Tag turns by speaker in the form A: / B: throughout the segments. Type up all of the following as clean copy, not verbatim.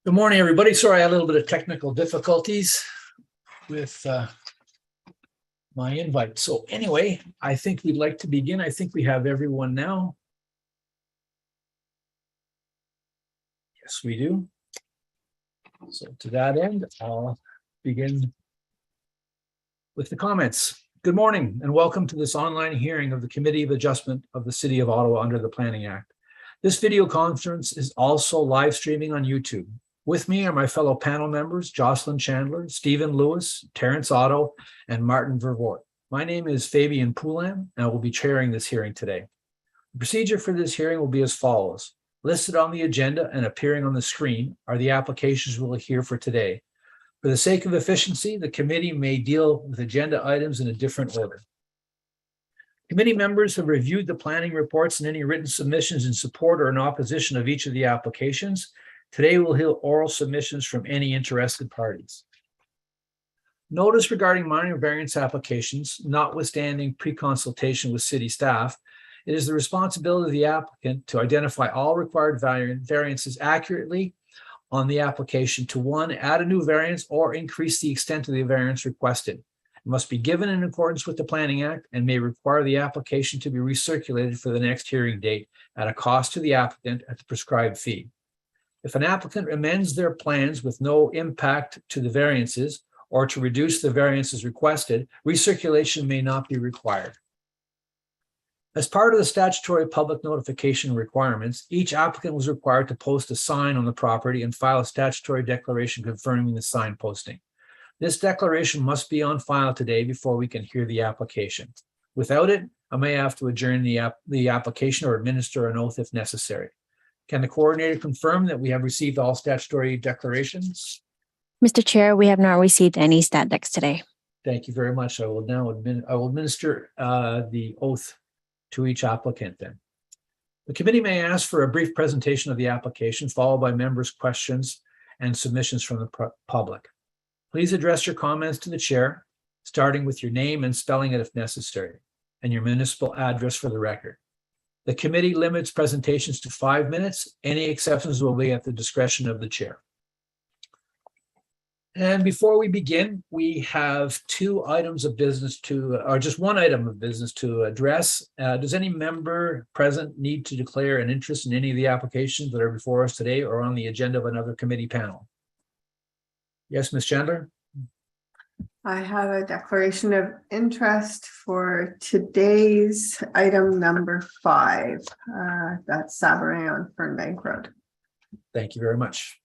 A: Good morning, everybody. Sorry, I had a little bit of technical difficulties with my invite. So anyway, I think we'd like to begin. I think we have everyone now. Yes, we do. So to that end, I'll begin with the comments. Good morning and welcome to this online hearing of the Committee of Adjustment of the City of Ottawa under the Planning Act. This video conference is also live streaming on YouTube. With me are my fellow panel members, Jocelyn Chandler, Stephen Lewis, Terrence Otto, and Martin Vervoort. My name is Fabian Poulan, and I will be chairing this hearing today. The procedure for this hearing will be as follows. Listed on the agenda and appearing on the screen are the applications we will hear for today. For the sake of efficiency, the committee may deal with agenda items in a different order. Committee members have reviewed the planning reports and any written submissions in support or in opposition of each of the applications. Today, we'll hear oral submissions from any interested parties. Notice regarding minor variance applications, notwithstanding pre-consultation with city staff, it is the responsibility of the applicant to identify all required variances accurately on the application to one, add a new variance or increase the extent of the variance requested. It must be given in accordance with the Planning Act and may require the application to be recirculated for the next hearing date at a cost to the applicant at the prescribed fee. If an applicant amends their plans with no impact to the variances or to reduce the variances requested, recirculation may not be required. As part of the statutory public notification requirements, each applicant was required to post a sign on the property and file a statutory declaration confirming the sign posting. This declaration must be on file today before we can hear the application. Without it, I may have to adjourn the application or administer an oath if necessary. Can the coordinator confirm that we have received all statutory declarations?
B: Mr. Chair, we have not received any stat decks today.
A: Thank you very much. I will now administer the oath to each applicant then. The committee may ask for a brief presentation of the application, followed by members' questions and submissions from the public. Please address your comments to the chair, starting with your name and spelling it if necessary, and your municipal address for the record. The committee limits presentations to 5 minutes. Any exceptions will be at the discretion of the chair. And before we begin, we have two items of business or just one item of business to address. Does any member present need to declare an interest in any of the applications that are before us today or on the agenda of another committee panel? Yes, Ms. Chandler?
C: I have a declaration of interest for today's item number 5. That's Sabaray on Fernbank Road.
A: Thank you very much.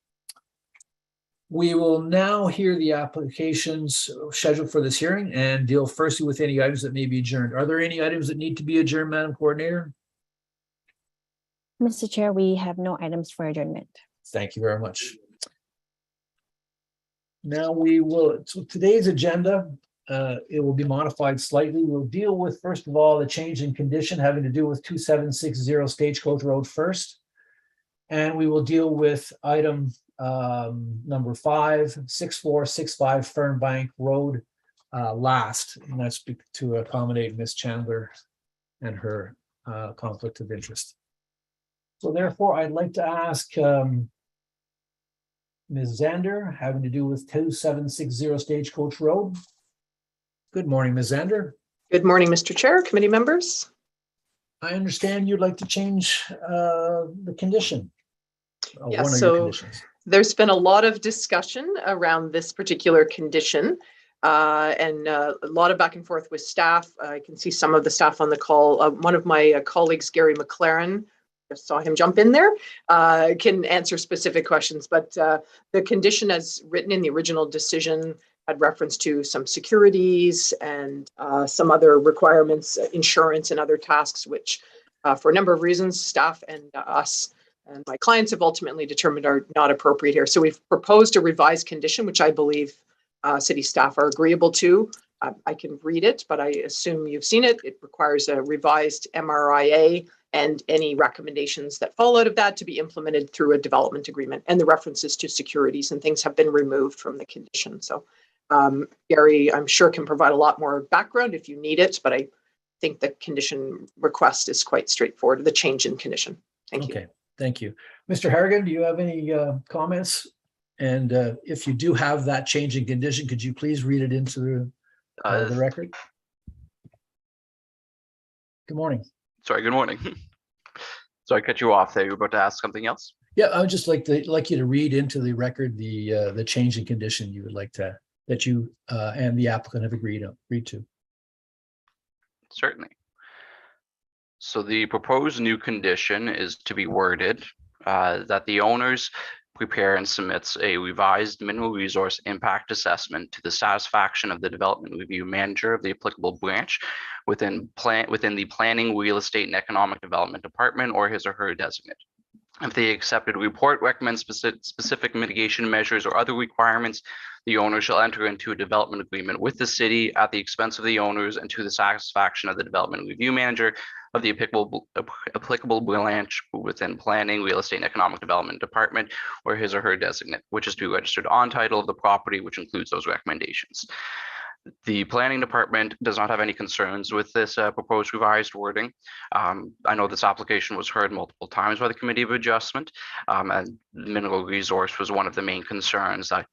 A: We will now hear the applications scheduled for this hearing and deal firstly with any items that may be adjourned. Are there any items that need to be adjourned, Madam Coordinator?
B: Mr. Chair, we have no items for adjournment.
A: Thank you very much. Now so today's agenda, it will be modified slightly. We'll deal with, first of all, the change in condition having to do with 2760 Stagecoach Road first. And we will deal with item number 5, 6465 Fernbank Road last. And that's to accommodate Ms. Chandler and her conflict of interest. So therefore, I'd like to ask Ms. Zander, having to do with 2760 Stagecoach Road. Good morning, Ms. Zander.
D: Good morning, Mr. Chair, committee members.
A: I understand you'd like to change the condition.
D: Yes,
A: one of
D: so
A: your conditions.
D: There's been a lot of discussion around this particular condition and a lot of back and forth with staff. I can see some of the staff on the call. One of my colleagues, Gary McLaren, just saw him jump in there, can answer specific questions. But the condition as written in the original decision had reference to some securities and some other requirements, insurance and other tasks, which for a number of reasons, staff and us and my clients have ultimately determined are not appropriate here. So we've proposed a revised condition, which I believe city staff are agreeable to. I can read it, but I assume you've seen it. It requires a revised MRIA and any recommendations that fall out of that to be implemented through a development agreement. And the references to securities and things have been removed from the condition. So Gary, I'm sure, can provide a lot more background if you need it, but I think the condition request is quite straightforward, the change in condition. Thank you.
A: Okay, thank you. Mr. Harrigan, do you have any comments? And if you do have that change in condition, could you please read it into the record? Good morning.
E: Sorry, good morning. Sorry, I cut you off there. You were about to ask something else?
A: Yeah, I would just like you to read into the record the change in condition you would like to, that you and the applicant have agreed to.
E: Certainly. So the proposed new condition is to be worded that the owners prepare and submits a revised mineral resource impact assessment to the satisfaction of the development review manager of the applicable branch within the planning, real estate, and economic development department or his or her designate. If the accepted report recommends specific mitigation measures or other requirements, the owner shall enter into a development agreement with the city at the expense of the owners and to the satisfaction of the development review manager of the applicable branch within planning, real estate, and economic development department or his or her designate, which is to be registered on title of the property, which includes those recommendations. The planning department does not have any concerns with this proposed revised wording. I know this application was heard multiple times by the Committee of Adjustment, and mineral resource was one of the main concerns that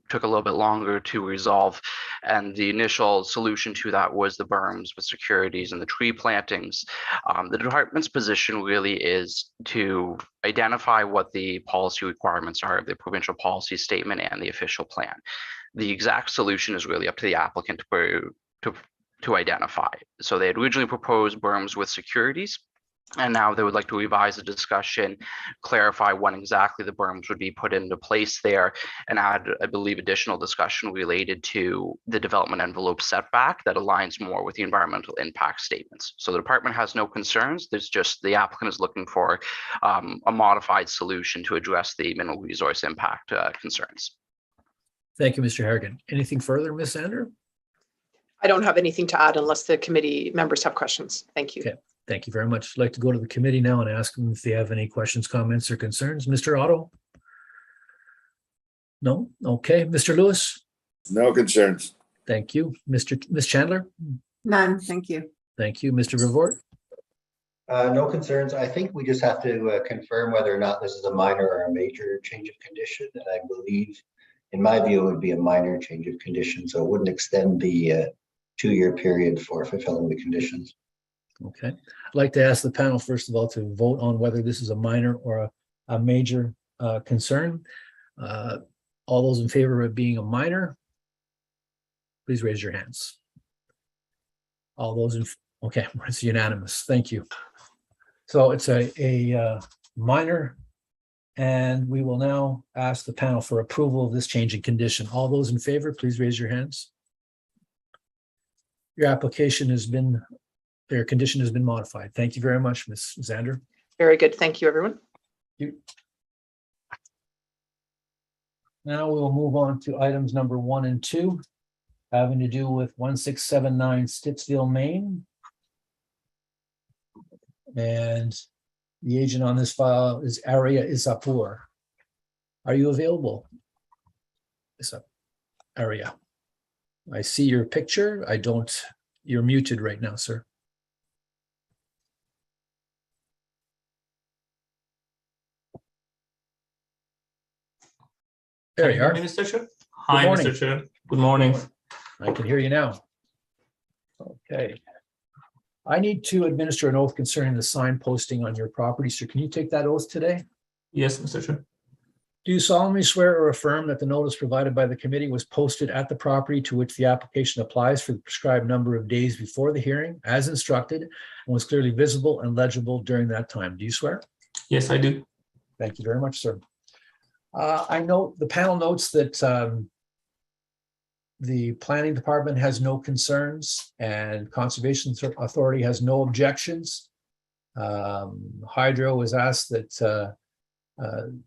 E: took a little bit longer to resolve. And the initial solution to that was the berms with securities and the tree plantings. The department's position really is to identify what the policy requirements are of the provincial policy statement and the official plan. The exact solution is really up to the applicant to identify. So they had originally proposed berms with securities, and now they would like to revise the discussion, clarify when exactly the berms would be put into place there, and add, I believe, additional discussion related to the development envelope setback that aligns more with the environmental impact statements. So the department has no concerns. There's just the applicant is looking for a modified solution to address the mineral resource impact concerns.
A: Thank you, Mr. Harrigan. Anything further, Ms. Sander?
D: I don't have anything to add unless the committee members have questions. Thank you.
A: Okay, thank you very much. I'd like to go to the committee now and ask them if they have any questions, comments, or concerns. Mr. Otto? No? Okay. Mr. Lewis?
F: No concerns.
A: Thank you. Ms. Chandler?
C: None, thank you.
A: Thank you. Mr. Revort?
G: No concerns. I think we just have to confirm whether or not this is a minor or a major change of condition. And I believe, in my view, it would be a minor change of condition. So it wouldn't extend the 2-year period for fulfilling the conditions.
A: Okay. I'd like to ask the panel, first of all, to vote on whether this is a minor or a major concern. All those in favor of being a minor, please raise your hands. All those in, okay, it's unanimous. Thank you. So it's a minor, and we will now ask the panel for approval of this change in condition. All those in favor, please raise your hands. Your application has been, your condition has been modified. Thank you very much, Ms. Zander.
D: Very good. Thank you, everyone.
A: Now we will move on to items number 1 and 2, having to do with 1679 Stittsville, Maine. And the agent on this file is Aria Isapur. Are you available? Aria. I see your picture. I don't, you're muted right now, sir. There you are.
H: Mr. Chair. Hi,
A: morning.
H: Mr. Chair. Good morning.
A: I can hear you now. Okay. I need to administer an oath concerning the sign posting on your property. So can you take that oath today?
H: Yes, Mr. Chair.
A: Do you solemnly swear or affirm that the notice provided by the committee was posted at the property to which the application applies for the prescribed number of days before the hearing, as instructed, and was clearly visible and legible during that time? Do you swear?
H: Yes, I do.
A: Thank you very much, sir. I note the panel notes that the planning department has no concerns and conservation authority has no objections. Hydro has asked that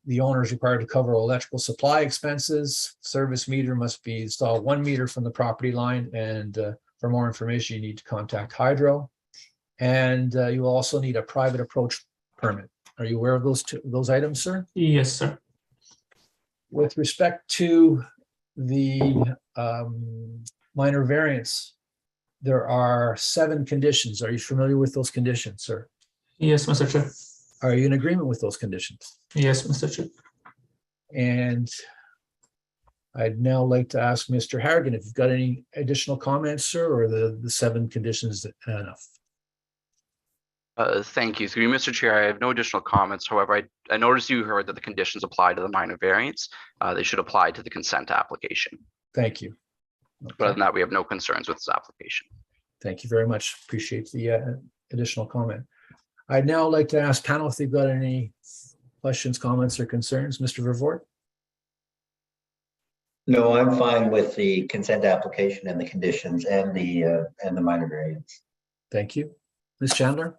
A: the owner is required to cover electrical supply expenses. Service meter must be installed 1 meter from the property line. And for more information, you need to contact Hydro. And you will also need a private approach permit. Are you aware of those items, sir?
H: Yes, sir.
A: With respect to the minor variance, there are 7 conditions. Are you familiar with those conditions, sir?
H: Yes, Mr. Chair.
A: Are you in agreement with those conditions?
H: Yes, Mr. Chair.
A: And I'd now like to ask Mr. Harrigan if you've got any additional comments, sir, or the 7 conditions enough?
E: Thank you. Through you, Mr. Chair, I have no additional comments. However, I noticed you heard that the conditions apply to the minor variance. They should apply to the consent application.
A: Thank you.
E: But
A: Okay.
E: other than that, we have no concerns with this application.
A: Thank you very much. Appreciate the additional comment. I'd now like to ask panel if they've got any questions, comments, or concerns. Mr. Vervoort?
G: No, I'm fine with the consent application and the conditions and the minor variance.
A: Thank you. Ms. Chandler?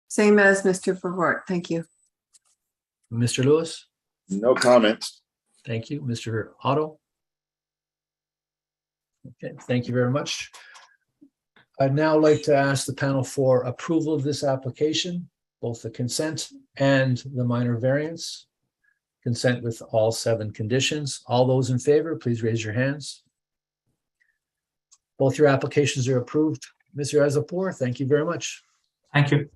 C: Same as Mr. Vervoort. Thank you.
A: Mr. Lewis?
F: No comments.
A: Thank you. Mr. Otto? Okay, thank you very much. I'd now like to ask the panel for approval of this application, both the consent and the minor variance. Consent with all 7 conditions. All those in favor, please raise your hands. Both your applications are approved. Mr. Azapour, thank you very much.
H: Thank you.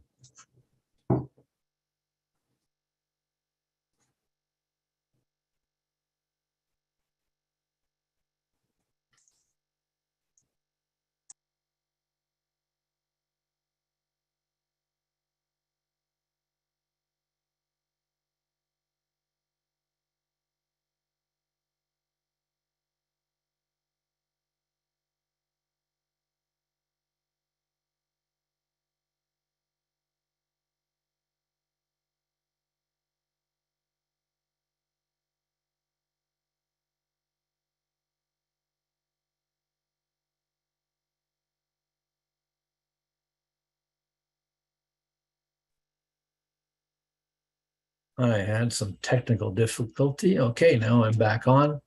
A: I had some technical difficulty. Okay, now I'm back on.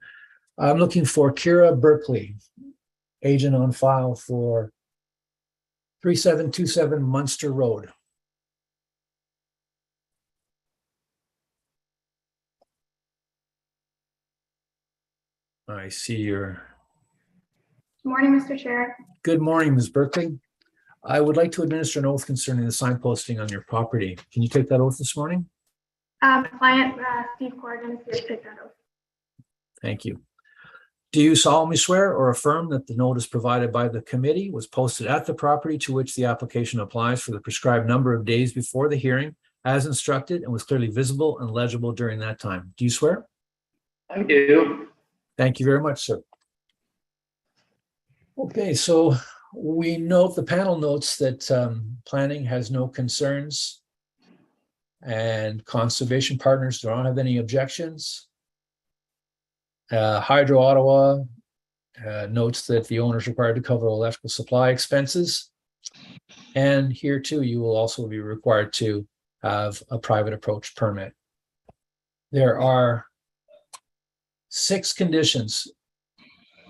A: I'm looking for Kira Berkeley, agent on file for 3727 Munster Road. I see your.
I: Good morning, Mr. Chair.
A: Good morning, Ms. Berkeley. I would like to administer an oath concerning the signposting on your property. Can you take that oath this morning?
I: Client Steve Corrigan is here to take that oath.
A: Thank you. Do you solemnly swear or affirm that the notice provided by the committee was posted at the property to which the application applies for the prescribed number of days before the hearing as instructed and was clearly visible and legible during that time? Do you swear?
J: I do.
A: Thank you very much, sir. Okay, so we note, the panel notes that planning has no concerns and conservation partners don't have any objections. Hydro Ottawa notes that the owner is required to cover electrical supply expenses. And here too, you will also be required to have a private approach permit. There are 6 conditions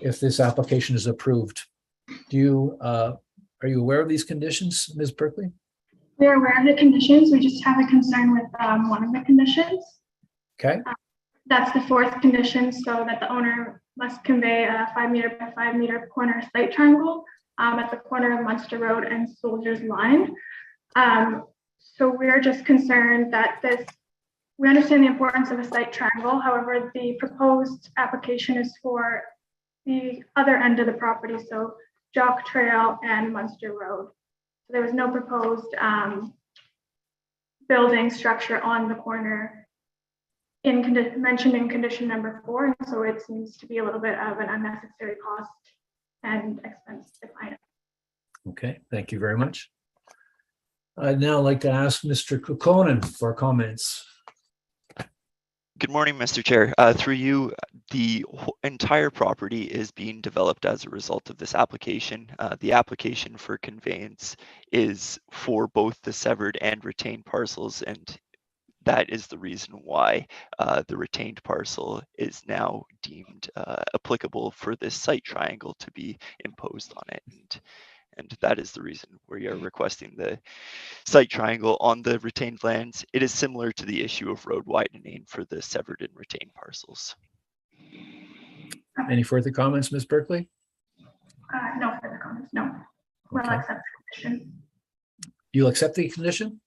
A: if this application is approved. Do you, are you aware of these conditions, Ms. Berkeley?
I: We're aware of the conditions. We just have a concern with one of the conditions.
A: Okay.
I: That's the 4th condition, so that the owner must convey a 5 meter by 5 meter corner site triangle at the corner of Munster Road and Soldiers Line. So we're just concerned that we understand the importance of a site triangle. However, the proposed application is for the other end of the property, so Jock Trail and Munster Road. So there was no proposed building structure on the corner mentioned in condition number 4, and so it seems to be a little bit of an unnecessary cost and expense to the client.
A: Okay, thank you very much. I'd now like to ask Mr. Kukkonen for comments.
K: Good morning, Mr. Chair. Through you, the entire property is being developed as a result of this application. The application for conveyance is for both the severed and retained parcels, and that is the reason why the retained parcel is now deemed applicable for this site triangle to be imposed on it. And that is the reason we are requesting the site triangle on the retained lands. It is similar to the issue of road widening for the severed and retained parcels.
A: Any further comments, Ms. Berkeley?
I: No further comments. No. We'll
A: Okay.
I: accept the condition.
A: You'll accept the condition?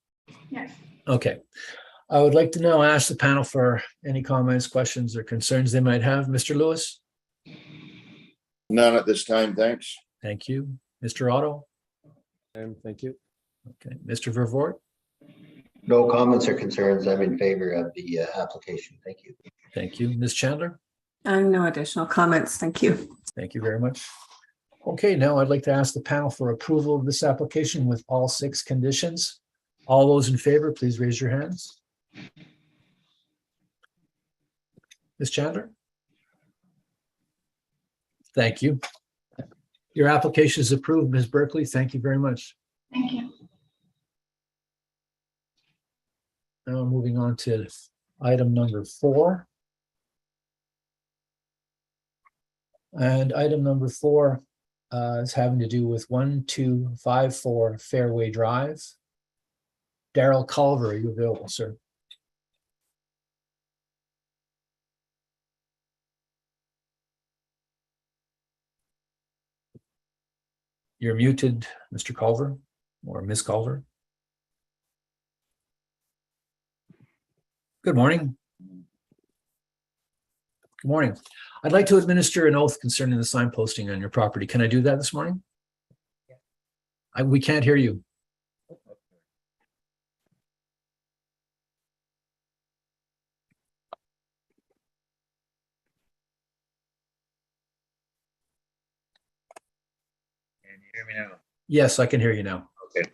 I: Yes.
A: Okay. I would like to now ask the panel for any comments, questions, or concerns they might have. Mr. Lewis?
F: None at this time, thanks.
A: Thank you. Mr. Otto?
L: Thank you.
A: Okay. Mr. Vervoort?
G: No comments or concerns. I'm in favor of the application. Thank you.
A: Thank you. Ms. Chandler?
C: No additional comments. Thank you.
A: Thank you very much. Okay, now I'd like to ask the panel for approval of this application with all 6 conditions. All those in favor, please raise your hands. Ms. Chandler? Thank you. Your application is approved, Ms. Berkeley. Thank you very much.
I: Thank you.
A: Now moving on to item number 4. And item number 4 is having to do with 1254 Fairway Drive. Daryl Culver, are you available, sir? You're muted, Mr. Culver or Ms. Culver. Good morning. Good morning. I'd like to administer an oath concerning the sign posting on your property. Can I do that this morning? We can't hear you.
L: Can you hear me now?
A: Yes, I can hear you now.
L: Okay.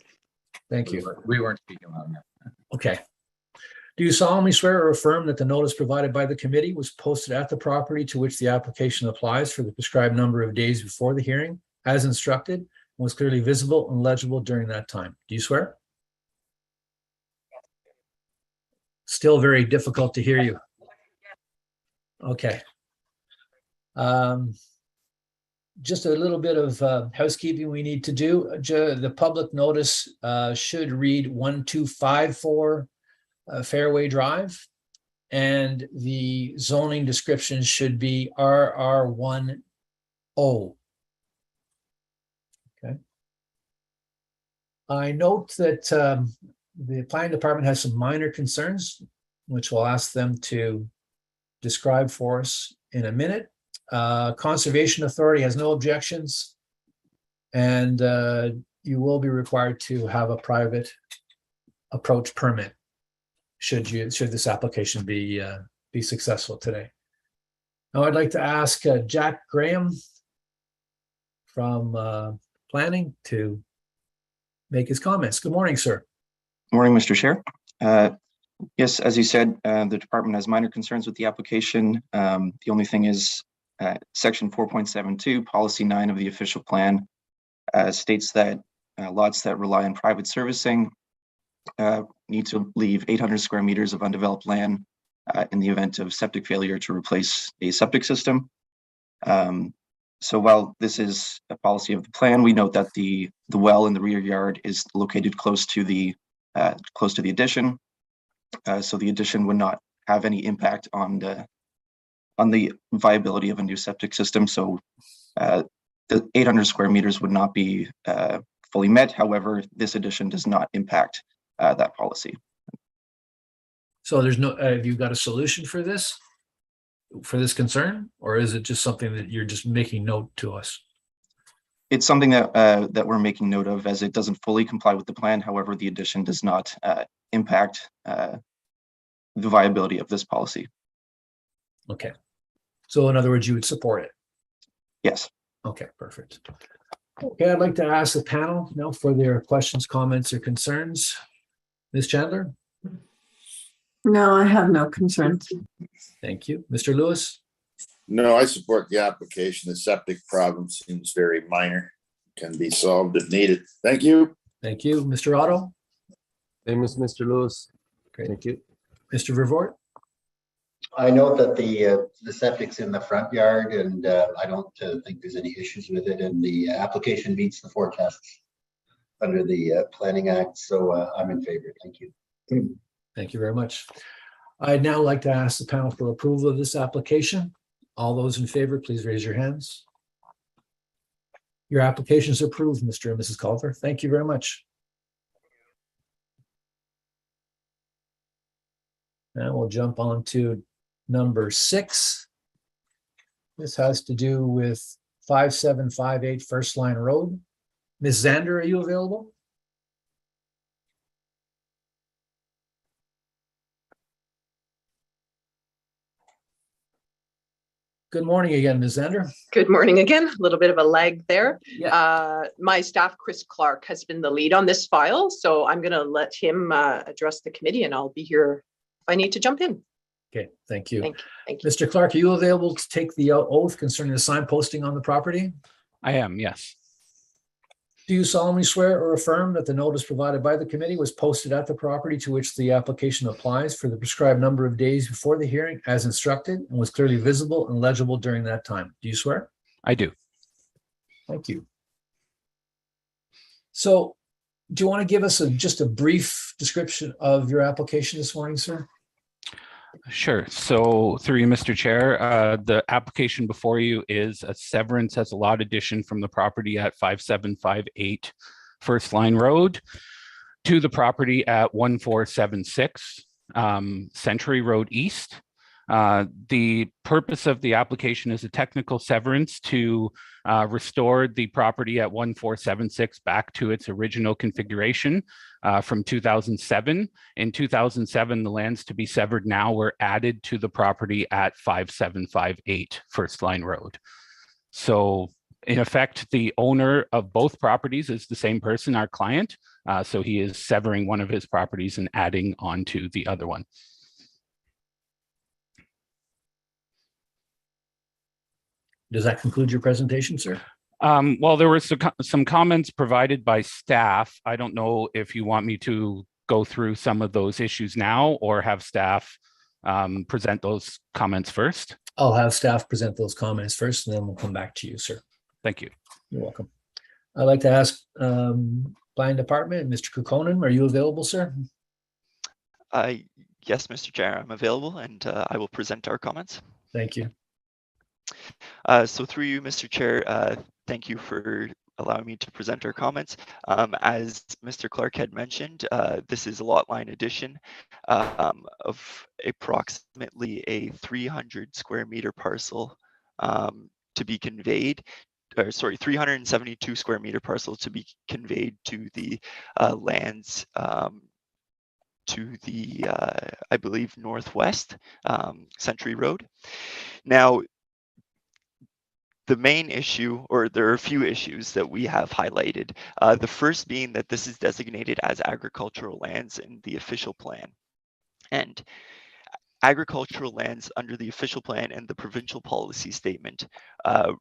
A: Thank you.
L: We weren't speaking loud enough.
A: Okay. Do you solemnly swear or affirm that the notice provided by the committee was posted at the property to which the application applies for the prescribed number of days before the hearing, as instructed, and was clearly visible and legible during that time? Do you swear? Still very difficult to hear you. Okay. Just a little bit of housekeeping we need to do. The public notice should read 1254 Fairway Drive, and the zoning description should be RR10. Okay. I note that the planning department has some minor concerns, which we'll ask them to describe for us in a minute. Conservation Authority has no objections, and you will be required to have a private approach permit should this application be successful today. Now I'd like to ask Jack Graham from planning to make his comments. Good morning, sir.
M: Morning, Mr. Chair. Yes, as you said, the department has minor concerns with the application. The only thing is section 4.72, policy 9 of the official plan states that lots that rely on private servicing need to leave 800 square meters of undeveloped land in the event of septic failure to replace a septic system. So while this is a policy of the plan, we note that the well in the rear yard is located close to the addition. So the addition would not have any impact on the viability of a new septic system. So the 800 square meters would not be fully met. However, this addition does not impact that policy.
A: So there's no, have you got a solution for this concern, or is it just something that you're just making note to us?
M: It's something that we're making note of, as it doesn't fully comply with the plan. However, the addition does not impact the viability of this policy.
A: Okay. So in other words, you would support it?
M: Yes.
A: Okay, perfect. Okay, I'd like to ask the panel now for their questions, comments, or concerns. Ms. Chandler?
C: No, I have no concerns.
A: Thank you. Mr. Lewis?
F: No, I support the application. The septic problem seems very minor, can be solved if needed. Thank you.
A: Thank you. Mr. Otto?
L: Same as Mr. Lewis.
A: Great.
L: Thank you.
A: Mr. Vervoort?
G: I note that the septic's in the front yard, and I don't think there's any issues with it, and the application meets the 4 tests under the Planning Act, so I'm in favor. Thank you.
A: Thank you very much. I'd now like to ask the panel for approval of this application. All those in favor, please raise your hands. Your application is approved, Mr. and Mrs. Culver. Thank you very much. And we'll jump on to number 6. This has to do with 5758 First Line Road. Ms. Zander, are you available? Good morning again, Ms. Zander.
D: Good morning again. A little bit of a lag there.
A: Yeah.
D: My staff, Chris Clark, has been the lead on this file, so I'm going to let him address the committee, and I'll be here if I need to jump in.
A: Okay, thank you.
D: Thank you.
A: Mr. Clark, are you available to take the oath concerning the sign posting on the property?
N: I am, yes.
A: Do you solemnly swear or affirm that the notice provided by the committee was posted at the property to which the application applies for the prescribed number of days before the hearing as instructed and was clearly visible and legible during that time? Do you swear?
N: I do.
A: Thank you. So do you want to give us just a brief description of your application this morning, sir?
N: Sure. So through you, Mr. Chair, the application before you is a severance as a lot addition from the property at 5758 First Line Road to the property at 1476 Century Road East. The purpose of the application is a technical severance to restore the property at 1476 back to its original configuration from 2007. In 2007, the lands to be severed now were added to the property at 5758 First Line Road. So in effect, the owner of both properties is the same person, our client. So he is severing one of his properties and adding onto the other one.
A: Does that conclude your presentation, sir?
N: Well, there were some comments provided by staff. I don't know if you want me to go through some of those issues now or have staff present those comments first.
A: I'll have staff present those comments first, and then we'll come back to you, sir.
N: Thank you.
A: You're welcome. I'd like to ask Planning Department, Mr. Kukonen, are you available, sir?
K: Yes, Mr. Chair, I'm available, and I will present our comments.
A: Thank you.
K: So through you, Mr. Chair, thank you for allowing me to present our comments. As Mr. Clark had mentioned, this is a lot line addition of approximately a 300 square meter parcel to be conveyed, or sorry, 372 square meter parcel to be conveyed to the lands to the, I believe, northwest Century Road. Now, the main issue, or there are a few issues that we have highlighted. The first being that this is designated as agricultural lands in the official plan. And agricultural lands under the official plan and the provincial policy statement are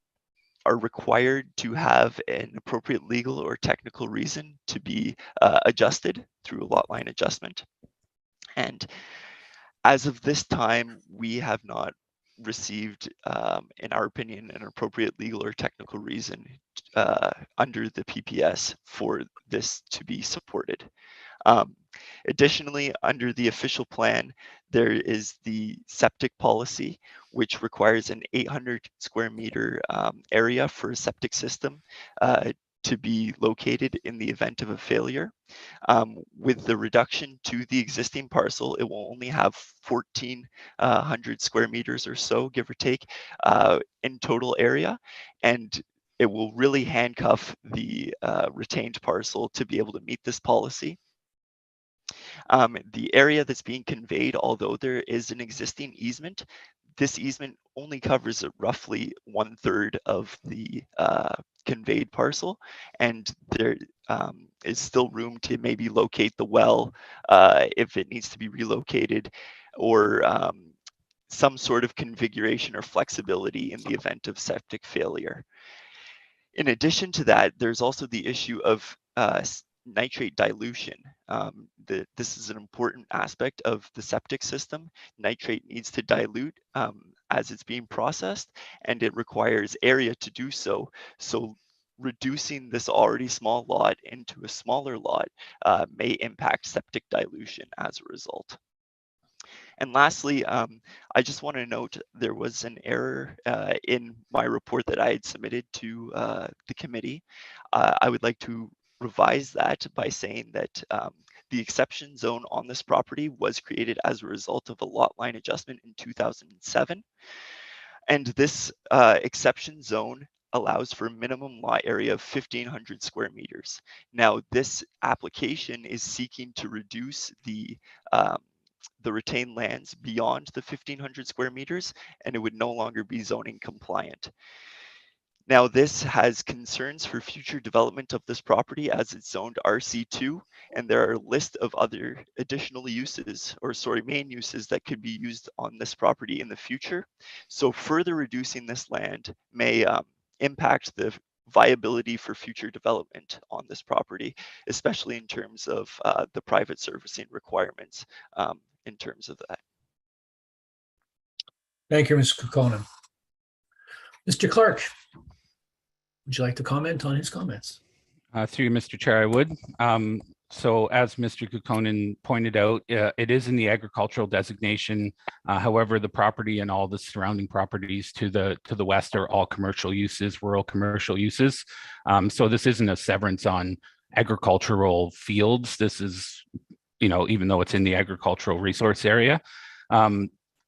K: required to have an appropriate legal or technical reason to be adjusted through a lot line adjustment. And as of this time, we have not received, in our opinion, an appropriate legal or technical reason under the PPS for this to be supported. Additionally, under the official plan, there is the septic policy, which requires an 800 square meter area for a septic system to be located in the event of a failure. With the reduction to the existing parcel, it will only have 1,400 square meters or so, give or take, in total area. And it will really handcuff the retained parcel to be able to meet this policy. The area that's being conveyed, although there is an existing easement, this easement only covers roughly 1/3 of the conveyed parcel, and there is still room to maybe locate the well if it needs to be relocated, or some sort of configuration or flexibility in the event of septic failure. In addition to that, there's also the issue of nitrate dilution. This is an important aspect of the septic system. Nitrate needs to dilute as it's being processed, and it requires area to do so. So reducing this already small lot into a smaller lot may impact septic dilution as a result. And lastly, I just want to note there was an error in my report that I had submitted to the committee. I would like to revise that by saying that the exception zone on this property was created as a result of a lot line adjustment in 2007. And this exception zone allows for a minimum lot area of 1,500 square meters. Now, this application is seeking to reduce the retained lands beyond the 1,500 square meters, and it would no longer be zoning compliant. Now, this has concerns for future development of this property as it's zoned RC2, and there are a list of other additional uses, or sorry, main uses that could be used on this property in the future. So further reducing this land may impact the viability for future development on this property, especially in terms of the private servicing requirements in terms of that.
A: Thank you, Mr. Kukkonen. Mr. Clark, would you like to comment on his comments?
N: Through you, Mr. Chair, I would. So as Mr. Kukkonen pointed out, it is in the agricultural designation. However, the property and all the surrounding properties to the west are all commercial uses, rural commercial uses. So this isn't a severance on agricultural fields. This is, even though it's in the agricultural resource area.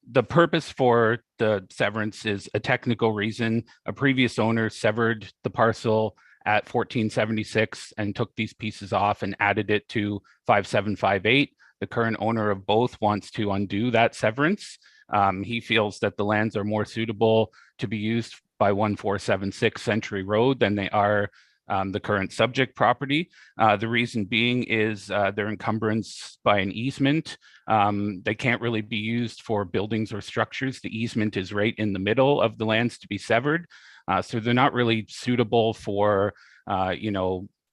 N: The purpose for the severance is a technical reason. A previous owner severed the parcel at 1476 and took these pieces off and added it to 5758. The current owner of both wants to undo that severance. He feels that the lands are more suitable to be used by 1476 Century Road than they are the current subject property. The reason being is their encumbrance by an easement. They can't really be used for buildings or structures. The easement is right in the middle of the lands to be severed. So they're not really suitable for,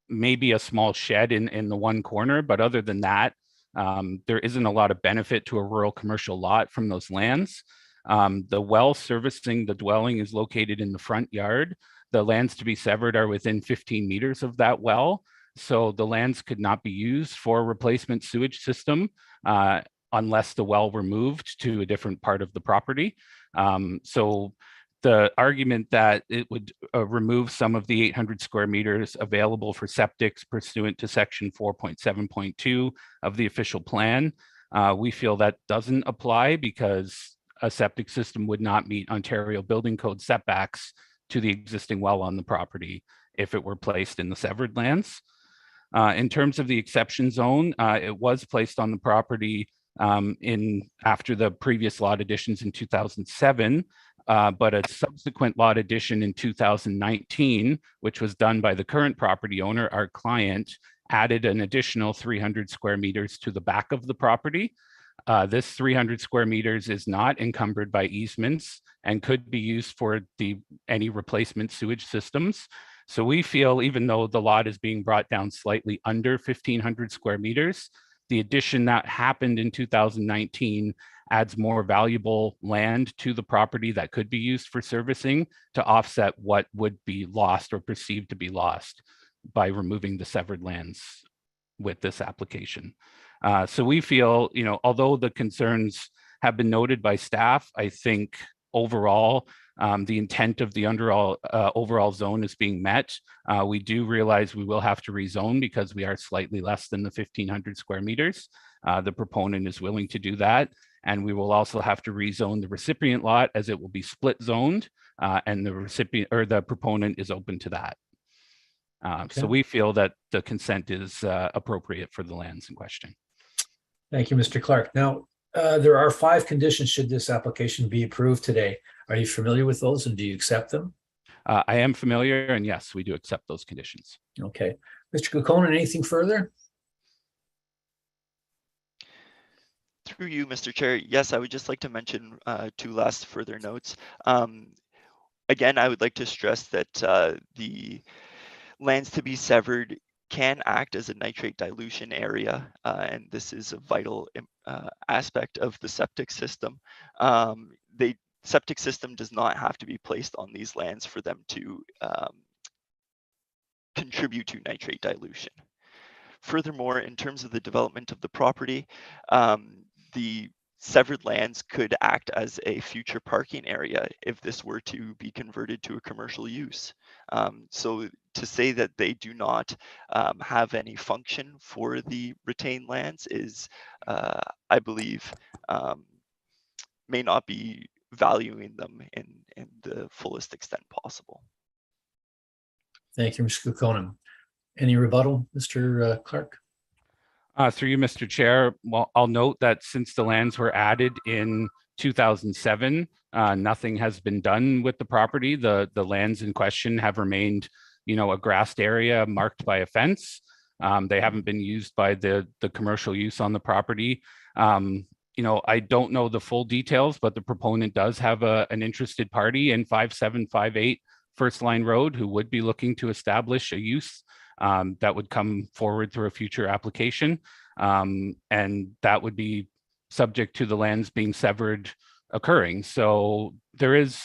N: maybe a small shed in the one corner. But other than that, there isn't a lot of benefit to a rural commercial lot from those lands. The well servicing the dwelling is located in the front yard. The lands to be severed are within 15 meters of that well. So the lands could not be used for a replacement sewage system unless the well were moved to a different part of the property. So the argument that it would remove some of the 800 square meters available for septics pursuant to section 4.7.2 of the official plan, we feel that doesn't apply because a septic system would not meet Ontario Building Code setbacks to the existing well on the property if it were placed in the severed lands. In terms of the exception zone, it was placed on the property after the previous lot additions in 2007, but a subsequent lot addition in 2019, which was done by the current property owner, our client, added an additional 300 square meters to the back of the property. This 300 square meters is not encumbered by easements and could be used for any replacement sewage systems. So we feel, even though the lot is being brought down slightly under 1,500 square meters, the addition that happened in 2019 adds more valuable land to the property that could be used for servicing to offset what would be lost or perceived to be lost by removing the severed lands with this application. So we feel, although the concerns have been noted by staff, I think overall, the intent of the overall zone is being met. We do realize we will have to rezone because we are slightly less than the 1,500 square meters. The proponent is willing to do that. And we will also have to rezone the recipient lot as it will be split zoned, and the proponent is open to that. So we feel that the consent is appropriate for the lands in question.
A: Thank you, Mr. Clark. Now, there are 5 conditions should this application be approved today. Are you familiar with those and do you accept them?
N: I am familiar, and yes, we do accept those conditions.
A: Okay. Mr. Kukkonen, anything further?
K: Through you, Mr. Chair, yes, I would just like to mention 2 last further notes. Again, I would like to stress that the lands to be severed can act as a nitrate dilution area, and this is a vital aspect of the septic system. The septic system does not have to be placed on these lands for them to contribute to nitrate dilution. Furthermore, in terms of the development of the property, the severed lands could act as a future parking area if this were to be converted to a commercial use. So to say that they do not have any function for the retained lands is, I believe, may not be valuing them in the fullest extent possible.
A: Thank you, Mr. Kukonen. Any rebuttal, Mr. Clark?
N: Through you, Mr. Chair, well, I'll note that since the lands were added in 2007, nothing has been done with the property. The lands in question have remained, a grassed area marked by a fence. They haven't been used by the commercial use on the property. I don't know the full details, but the proponent does have an interested party in 5758 First Line Road who would be looking to establish a use that would come forward through a future application. And that would be subject to the lands being severed occurring. So there is,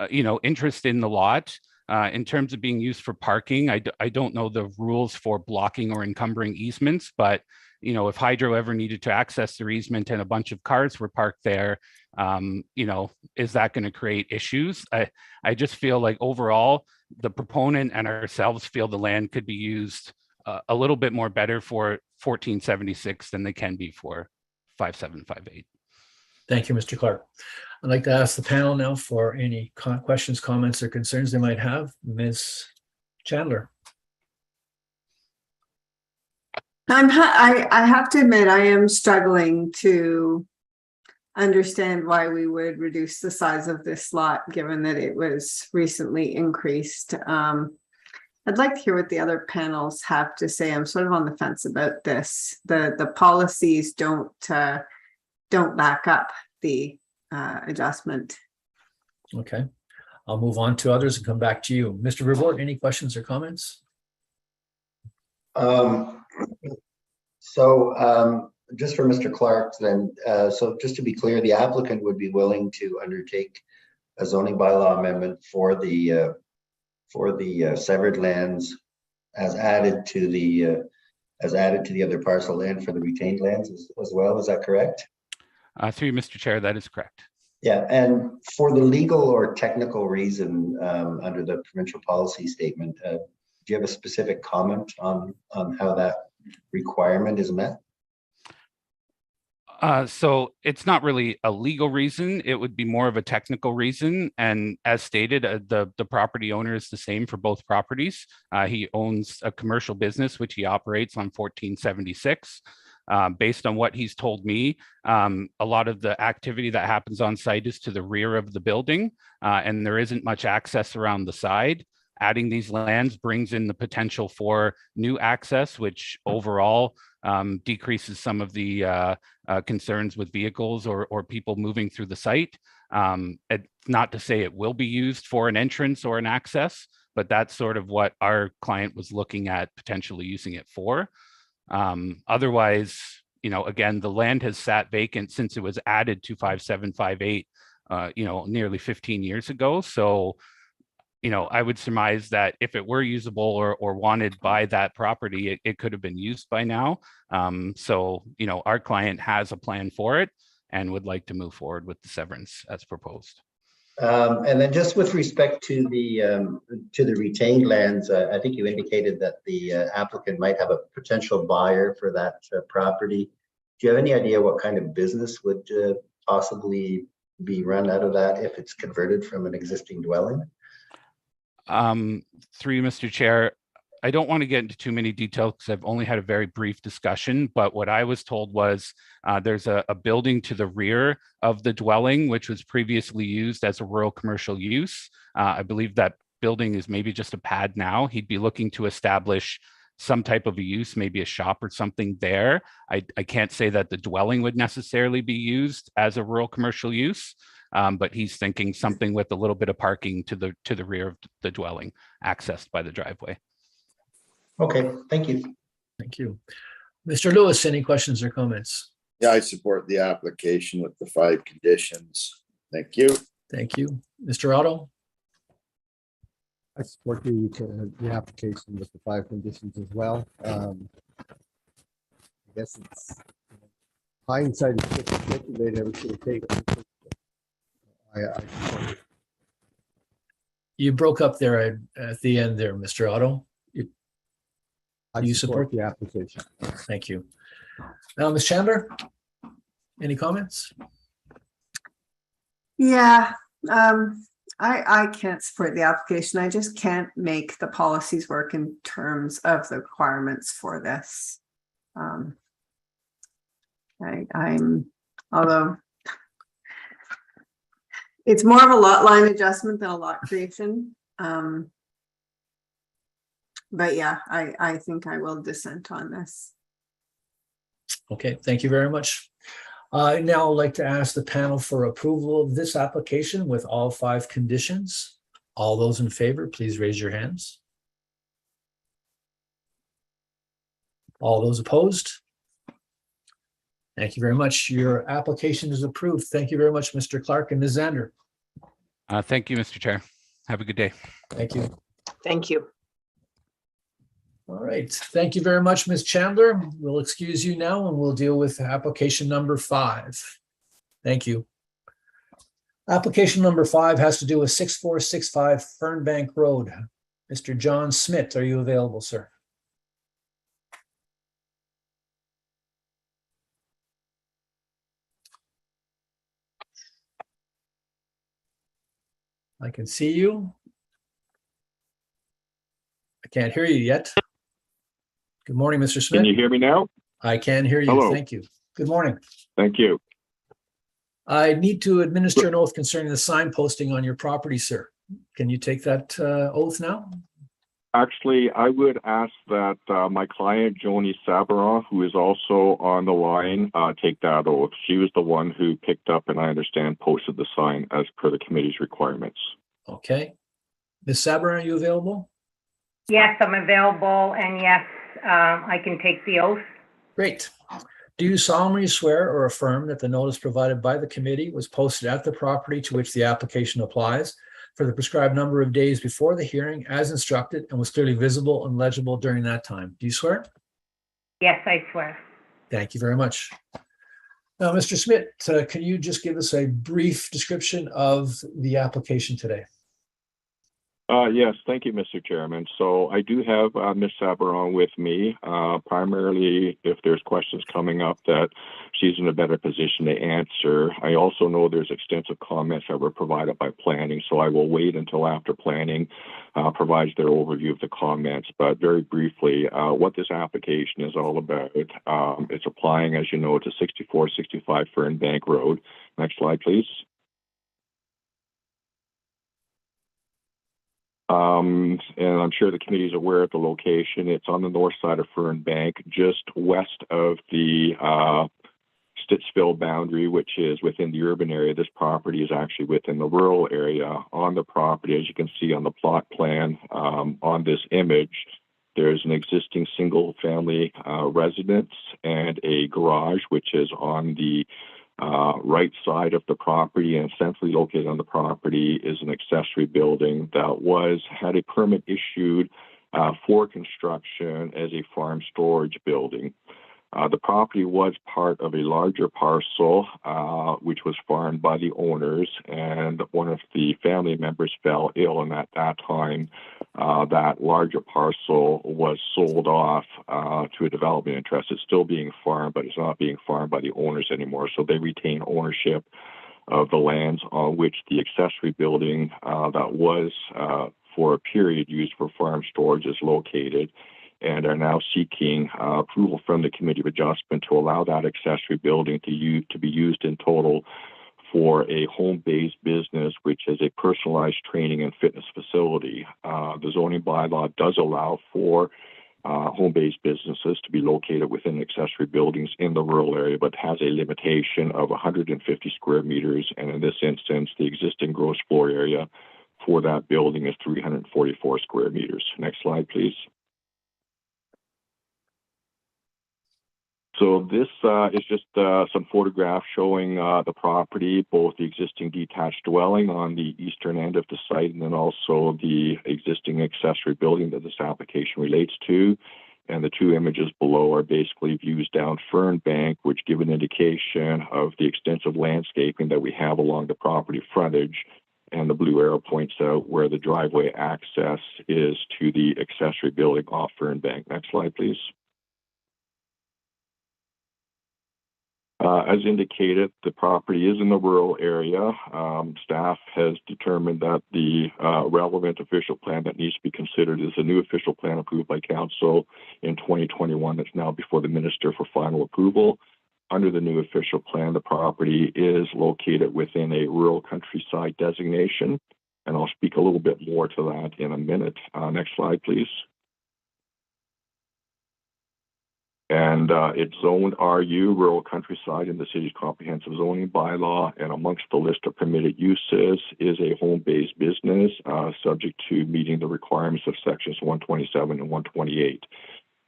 N: interest in the lot. In terms of being used for parking, I don't know the rules for blocking or encumbering easements, but if Hydro ever needed to access their easement and a bunch of cars were parked there, is that going to create issues? I just feel like overall, the proponent and ourselves feel the land could be used a little bit more better for 1476 than they can be for 5758.
A: Thank you, Mr. Clark. I'd like to ask the panel now for any questions, comments, or concerns they might have. Ms. Chandler.
C: I have to admit, I am struggling to understand why we would reduce the size of this lot, given that it was recently increased. I'd like to hear what the other panels have to say. I'm sort of on the fence about this. The policies don't back up the adjustment.
A: Okay, I'll move on to others and come back to you. Mr. Vervoort, any questions or comments?
G: Just for Mr. Clark then, so just to be clear, the applicant would be willing to undertake a zoning bylaw amendment for the severed lands as added to the other parcel land for the retained lands as well. Is that correct?
N: Through you, Mr. Chair, that is correct.
G: Yeah, and for the legal or technical reason under the provincial policy statement, do you have a specific comment on how that requirement is met?
N: So it's not really a legal reason. It would be more of a technical reason. And as stated, the property owner is the same for both properties. He owns a commercial business, which he operates on 1476. Based on what he's told me, a lot of the activity that happens on site is to the rear of the building, and there isn't much access around the side. Adding these lands brings in the potential for new access, which overall decreases some of the concerns with vehicles or people moving through the site. Not to say it will be used for an entrance or an access, but that's sort of what our client was looking at potentially using it for. Otherwise, again, the land has sat vacant since it was added to 5758, nearly 15 years ago. So, I would surmise that if it were usable or wanted by that property, it could have been used by now. So, our client has a plan for it and would like to move forward with the severance as proposed.
G: And then just with respect to the retained lands, I think you indicated that the applicant might have a potential buyer for that property. Do you have any idea what kind of business would possibly be run out of that if it's converted from an existing dwelling?
N: Through you, Mr. Chair, I don't want to get into too many details because I've only had a very brief discussion, but what I was told was there's a building to the rear of the dwelling, which was previously used as a rural commercial use. I believe that building is maybe just a pad now. He'd be looking to establish some type of a use, maybe a shop or something there. I can't say that the dwelling would necessarily be used as a rural commercial use, but he's thinking something with a little bit of parking to the rear of the dwelling, accessed by the driveway.
G: Okay, thank you.
A: Thank you. Mr. Lewis, any questions or comments?
F: Yeah, I support the application with the 5 conditions. Thank you.
A: Thank you. Mr. Otto?
L: I support the application with the 5 conditions as well. I guess it's hindsight is 50/50, they never should have taken it. I
A: You broke up there at the end there, Mr. Otto. You
L: support the application.
A: Thank you. Now, Ms. Chandler, any comments?
C: Yeah, I can't support the application. I just can't make the policies work in terms of the requirements for this. Although it's more of a lot line adjustment than a lot creation. But yeah, I think I will dissent on this.
A: Okay, thank you very much. Now I'd like to ask the panel for approval of this application with all 5 conditions. All those in favor, please raise your hands. All those opposed? Thank you very much. Your application is approved. Thank you very much, Mr. Clark and Ms. Zander.
N: Thank you, Mr. Chair. Have a good day.
A: Thank you.
D: Thank you.
A: All right. Thank you very much, Ms. Chandler. We'll excuse you now and we'll deal with application number 5. Thank you. Application number 5 has to do with 6465 Fernbank Road. Mr. John Smith, are you available, sir? I can see you. I can't hear you yet. Good morning, Mr. Smith.
O: Can you hear me now?
A: I can hear you.
O: Hello.
A: Thank you. Good morning.
O: Thank you.
A: I need to administer an oath concerning the sign posting on your property, sir. Can you take that oath now?
O: Actually, I would ask that my client, Joni Sabaron, who is also on the line, take that oath. She was the one who picked up and I understand posted the sign as per the committee's requirements.
A: Okay. Ms. Sabaron, are you available?
P: Yes, I'm available, and yes, I can take the oath.
A: Great. Do you solemnly swear or affirm that the notice provided by the committee was posted at the property to which the application applies for the prescribed number of days before the hearing as instructed and was clearly visible and legible during that time? Do you swear?
P: Yes, I swear.
A: Thank you very much. Now, Mr. Smith, can you just give us a brief description of the application today?
O: Yes, thank you, Mr. Chairman. So I do have Ms. Sabaron with me, primarily if there's questions coming up that she's in a better position to answer. I also know there's extensive comments that were provided by planning, so I will wait until after planning provides their overview of the comments. But very briefly, what this application is all about, it's applying, as you know, to 6465 Fernbank Road. Next slide, please. And I'm sure the committee is aware of the location. It's on the north side of Fernbank, just west of the Stittsville boundary, which is within the urban area. This property is actually within the rural area. On the property, as you can see on the plot plan on this image, there's an existing single-family residence and a garage, which is on the right side of the property, and centrally located on the property is an accessory building that had a permit issued for construction as a farm storage building. The property was part of a larger parcel, which was farmed by the owners, and one of the family members fell ill, and at that time, that larger parcel was sold off to a development interest. It's still being farmed, but it's not being farmed by the owners anymore, so they retain ownership of the lands on which the accessory building that was for a period used for farm storage is located, and are now seeking approval from the Committee of Adjustment to allow that accessory building to be used in total for a home-based business, which is a personalized training and fitness facility. The zoning bylaw does allow for home-based businesses to be located within accessory buildings in the rural area, but has a limitation of 150 square meters. And in this instance, the existing gross floor area for that building is 344 square meters. Next slide, please. So this is just some photographs showing the property, both the existing detached dwelling on the eastern end of the site, and then also the existing accessory building that this application relates to. And the two images below are basically views down Fernbank, which give an indication of the extensive landscaping that we have along the property frontage. And the blue arrow points out where the driveway access is to the accessory building off Fernbank. Next slide, please. As indicated, the property is in the rural area. Staff has determined that the relevant official plan that needs to be considered is a new official plan approved by council in 2021 that's now before the minister for final approval. Under the new official plan, the property is located within a rural countryside designation, and I'll speak a little bit more to that in a minute. Next slide, please. And it's zoned RU, rural countryside, in the city's comprehensive zoning bylaw. And amongst the list of permitted uses is a home-based business, subject to meeting the requirements of sections 127 and 128.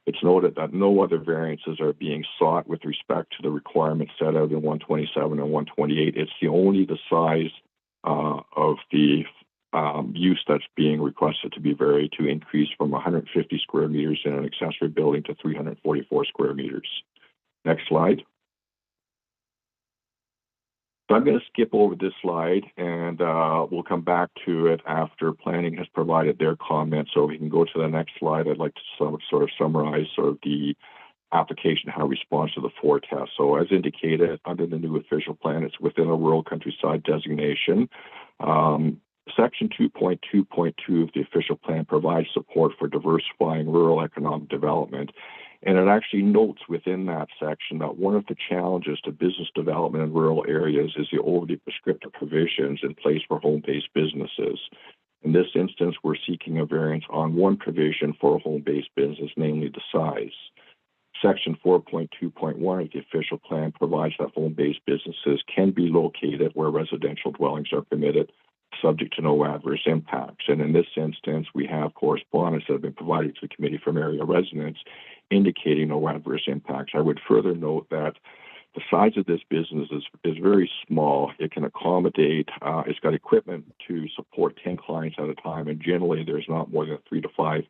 O: It's noted that no other variances are being sought with respect to the requirements set out in 127 and 128. It's only the size of the use that's being requested to be varied to increase from 150 square meters in an accessory building to 344 square meters. Next slide. So I'm going to skip over this slide, and we'll come back to it after planning has provided their comments. So we can go to the next slide. I'd like to sort of summarize sort of the application, how it responds to the four tests. So as indicated, under the new official plan, it's within a rural countryside designation. Section 2.2.2 of the official plan provides support for diversifying rural economic development. And it actually notes within that section that one of the challenges to business development in rural areas is the overly prescriptive provisions in place for home-based businesses. In this instance, we're seeking a variance on one provision for a home-based business, namely the size. Section 4.2.1 of the official plan provides that home-based businesses can be located where residential dwellings are permitted, subject to no adverse impacts. And in this instance, we have correspondence that have been provided to the committee from area residents indicating no adverse impacts. I would further note that the size of this business is very small. It can accommodate, it's got equipment to support 10 clients at a time, and generally there's not more than 3 to 5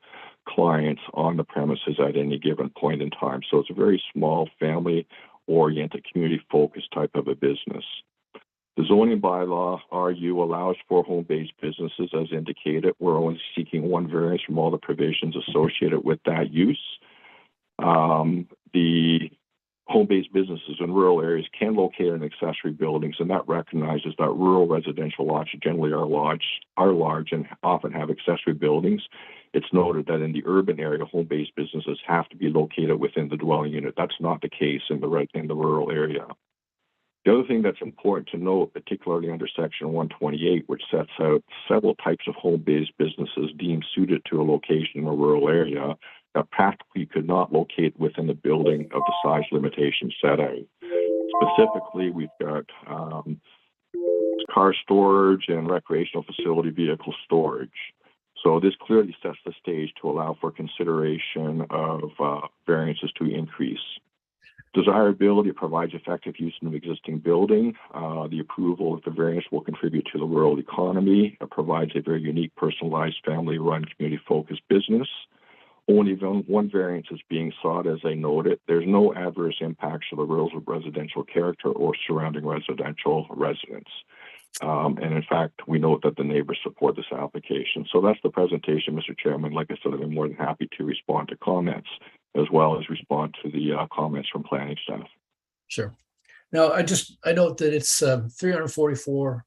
O: clients on the premises at any given point in time. So it's a very small, family-oriented, community-focused type of a business. The zoning bylaw, RU, allows for home-based businesses as indicated. We're only seeking one variance from all the provisions associated with that use. The home-based businesses in rural areas can locate in accessory buildings, and that recognizes that rural residential lots generally are large and often have accessory buildings. It's noted that in the urban area, home-based businesses have to be located within the dwelling unit. That's not the case in the rural area. The other thing that's important to note, particularly under Section 128, which sets out several types of home-based businesses deemed suited to a location in a rural area, that practically could not locate within the building of the size limitation set out. Specifically, we've got car storage and recreational facility vehicle storage. So this clearly sets the stage to allow for consideration of variances to increase. Desirability provides effective use in an existing building. The approval of the variance will contribute to the rural economy. It provides a very unique, personalized, family-run, community-focused business. Only one variance is being sought, as I noted. There's no adverse impacts to the rural residential character or surrounding residential residents. And in fact, we note that the neighbors support this application. So that's the presentation, Mr. Chairman. Like I said, I've been more than happy to respond to comments as well as respond to the comments from planning staff.
A: Sure. Now, I note that it's 344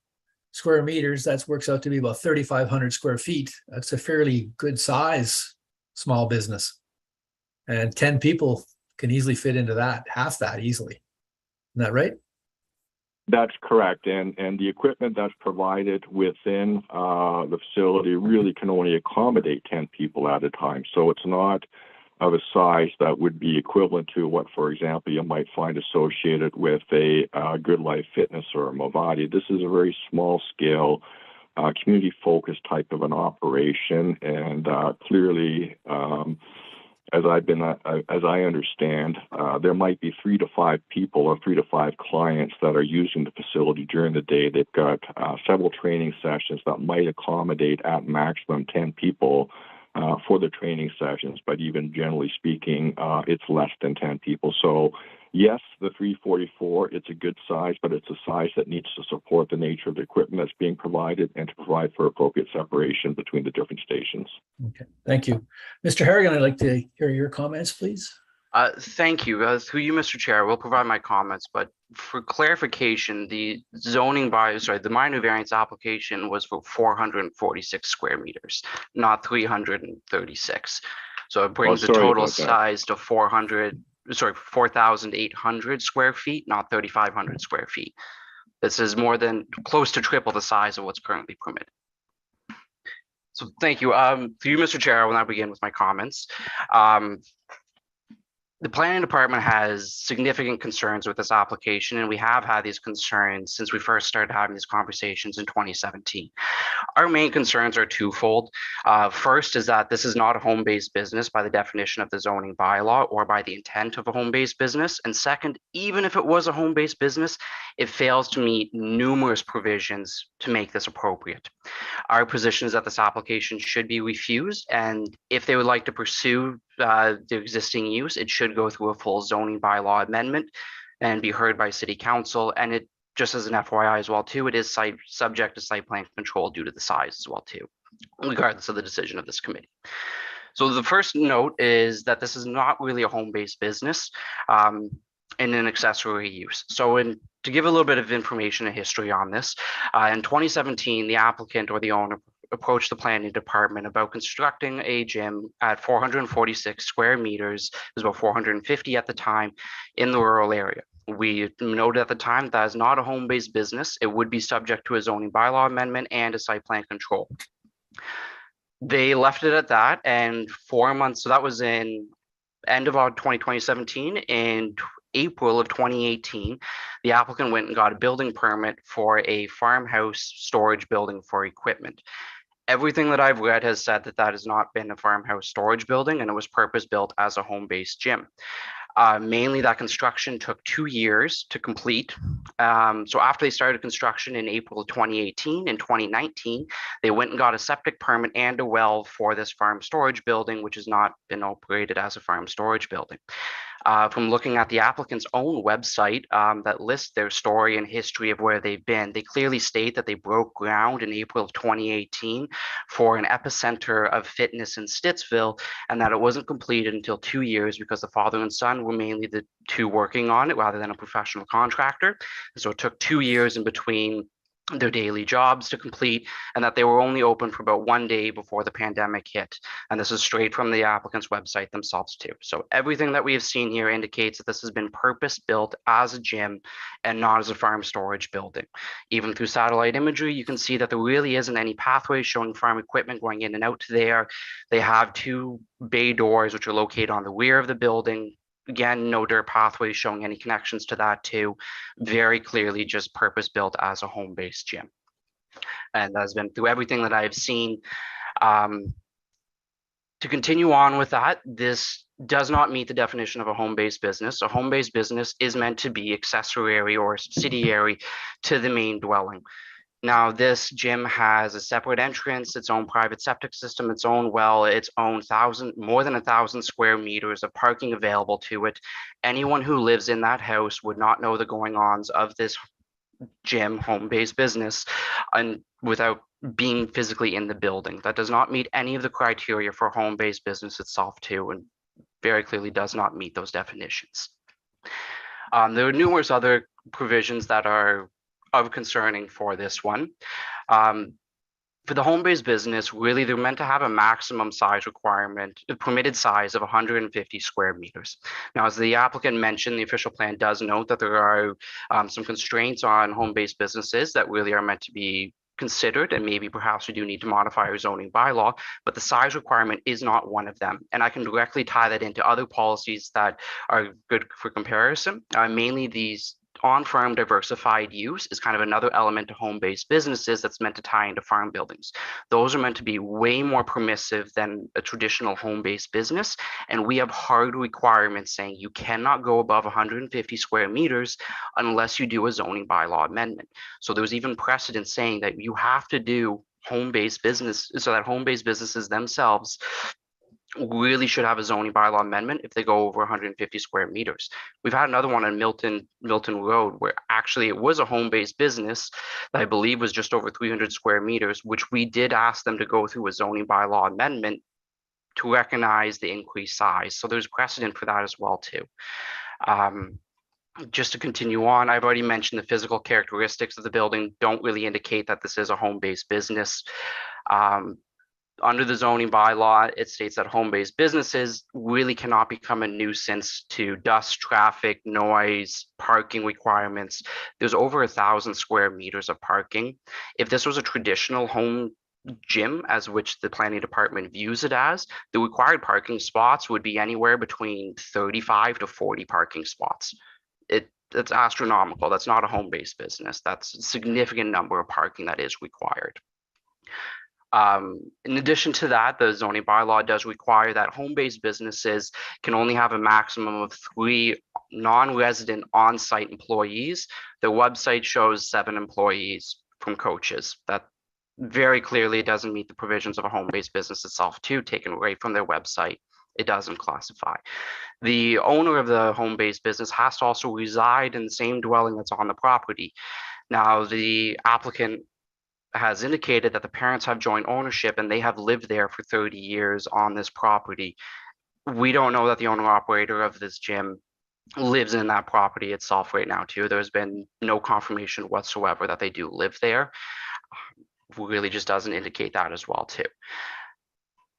A: square meters. That works out to be about 3,500 square feet. That's a fairly good size small business. And 10 people can easily fit into that, half that easily. Isn't that right?
O: That's correct. And the equipment that's provided within the facility really can only accommodate 10 people at a time. So it's not of a size that would be equivalent to what, for example, you might find associated with a Good Life Fitness or a Movati. This is a very small scale, community-focused type of an operation, and clearly, as I understand, there might be 3 to 5 people or 3 to 5 clients that are using the facility during the day. They've got several training sessions that might accommodate at maximum 10 people. for the training sessions, but even generally speaking, it's less than 10 people. So yes, the 344, it's a good size, but it's a size that needs to support the nature of the equipment that's being provided and to provide for appropriate separation between the different stations.
A: Okay, thank you. Mr. Harrigan, I'd like to hear your comments, please.
E: Thank you. Through you, Mr. Chair, we'll provide my comments, but for clarification, the the minor variance application was for 446 square meters, not 336. So it brings the total size to 4,800 square feet, not 3,500 square feet. This is more than close to triple the size of what's currently permitted. So thank you. Through you, Mr. Chair, I will now begin with my comments. The planning department has significant concerns with this application, and we have had these concerns since we first started having these conversations in 2017. Our main concerns are twofold. First is that this is not a home-based business by the definition of the zoning bylaw or by the intent of a home-based business. And second, even if it was a home-based business, it fails to meet numerous provisions to make this appropriate. Our position is that this application should be refused, and if they would like to pursue the existing use, it should go through a full zoning bylaw amendment and be heard by City Council. And it, just as an FYI as well too, it is subject to site plan control due to the size as well too, regardless of the decision of this committee. So the first note is that this is not really a home-based business in an accessory use. So to give a little bit of information and history on this, in 2017, the applicant or the owner approached the planning department about constructing a gym at 446 square meters, it was about 450 at the time, in the rural area. We noted at the time that is not a home-based business. It would be subject to a zoning bylaw amendment and a site plan control. They left it at that, and 4 months, so that was in end of 2017, in April of 2018, the applicant went and got a building permit for a farmhouse storage building for equipment. Everything that I've read has said that that has not been a farmhouse storage building, and it was purpose built as a home-based gym. Mainly that construction took 2 years to complete. So after they started construction in April of 2018 and 2019, they went and got a septic permit and a well for this farm storage building, which has not been operated as a farm storage building. From looking at the applicant's own website that lists their story and history of where they've been, they clearly state that they broke ground in April of 2018 for an epicenter of fitness in Stittsville, and that it wasn't completed until 2 years because the father and son were mainly the two working on it rather than a professional contractor. And so it took 2 years in between their daily jobs to complete, and that they were only open for about 1 day before the pandemic hit. And this is straight from the applicant's website themselves too. So everything that we have seen here indicates that this has been purpose built as a gym and not as a farm storage building. Even through satellite imagery, you can see that there really isn't any pathways showing farm equipment going in and out to there. They have 2 bay doors which are located on the rear of the building. Again, no dirt pathways showing any connections to that too. Very clearly just purpose built as a home-based gym. And that's been through everything that I've seen. To continue on with that, this does not meet the definition of a home-based business. A home-based business is meant to be accessory or subsidiary to the main dwelling. Now, this gym has a separate entrance, its own private septic system, its own well, its own more than 1,000 square meters of parking available to it. Anyone who lives in that house would not know the going-ons of this gym, home-based business, and without being physically in the building. That does not meet any of the criteria for home-based business itself too, and very clearly does not meet those definitions. There are numerous other provisions that are of concerning for this one. For the home-based business, really they're meant to have a maximum size requirement, a permitted size of 150 square meters. Now, as the applicant mentioned, the official plan does note that there are some constraints on home-based businesses that really are meant to be considered, and maybe perhaps we do need to modify our zoning bylaw, but the size requirement is not one of them. And I can directly tie that into other policies that are good for comparison. Mainly these on-farm diversified use is kind of another element to home-based businesses that's meant to tie into farm buildings. Those are meant to be way more permissive than a traditional home-based business. And we have hard requirements saying you cannot go above 150 square meters unless you do a zoning bylaw amendment. So there's even precedent saying that you have to do home-based business, so that home-based businesses themselves really should have a zoning bylaw amendment if they go over 150 square meters. We've had another one on Milton Road where actually it was a home-based business that I believe was just over 300 square meters, which we did ask them to go through a zoning bylaw amendment to recognize the increased size. So there's precedent for that as well too. Just to continue on, I've already mentioned the physical characteristics of the building don't really indicate that this is a home-based business. Under the zoning bylaw, it states that home-based businesses really cannot become a nuisance to dust, traffic, noise, parking requirements. There's over 1,000 square meters of parking. If this was a traditional home gym, as which the planning department views it as, the required parking spots would be anywhere between 35 to 40 parking spots. It's astronomical. That's not a home-based business. That's a significant number of parking that is required. In addition to that, the zoning bylaw does require that home-based businesses can only have a maximum of 3 non-resident on-site employees. Their website shows 7 employees from coaches. That very clearly doesn't meet the provisions of a home-based business itself too, taken away from their website. It doesn't classify. The owner of the home-based business has to also reside in the same dwelling that's on the property. Now, the applicant has indicated that the parents have joint ownership and they have lived there for 30 years on this property. We don't know that the owner operator of this gym lives in that property itself right now too. There's been no confirmation whatsoever that they do live there. Really just doesn't indicate that as well too.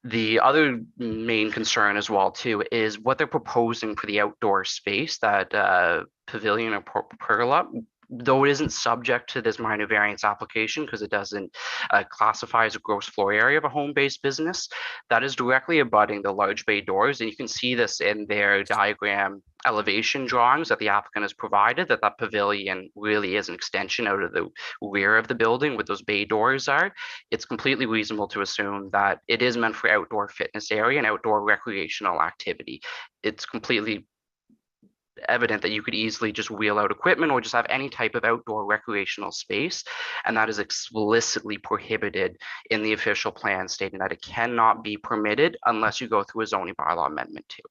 E: The other main concern as well too is what they're proposing for the outdoor space, that pavilion or pergola. Though it isn't subject to this minor variance application because it doesn't classify as a gross floor area of a home-based business, that is directly abutting the large bay doors. And you can see this in their diagram elevation drawings that the applicant has provided, that that pavilion really is an extension out of the rear of the building with those bay doors are. It's completely reasonable to assume that it is meant for outdoor fitness area and outdoor recreational activity. It's completely evident that you could easily just wheel out equipment or just have any type of outdoor recreational space, and that is explicitly prohibited in the official plan, stating that it cannot be permitted unless you go through a zoning bylaw amendment too.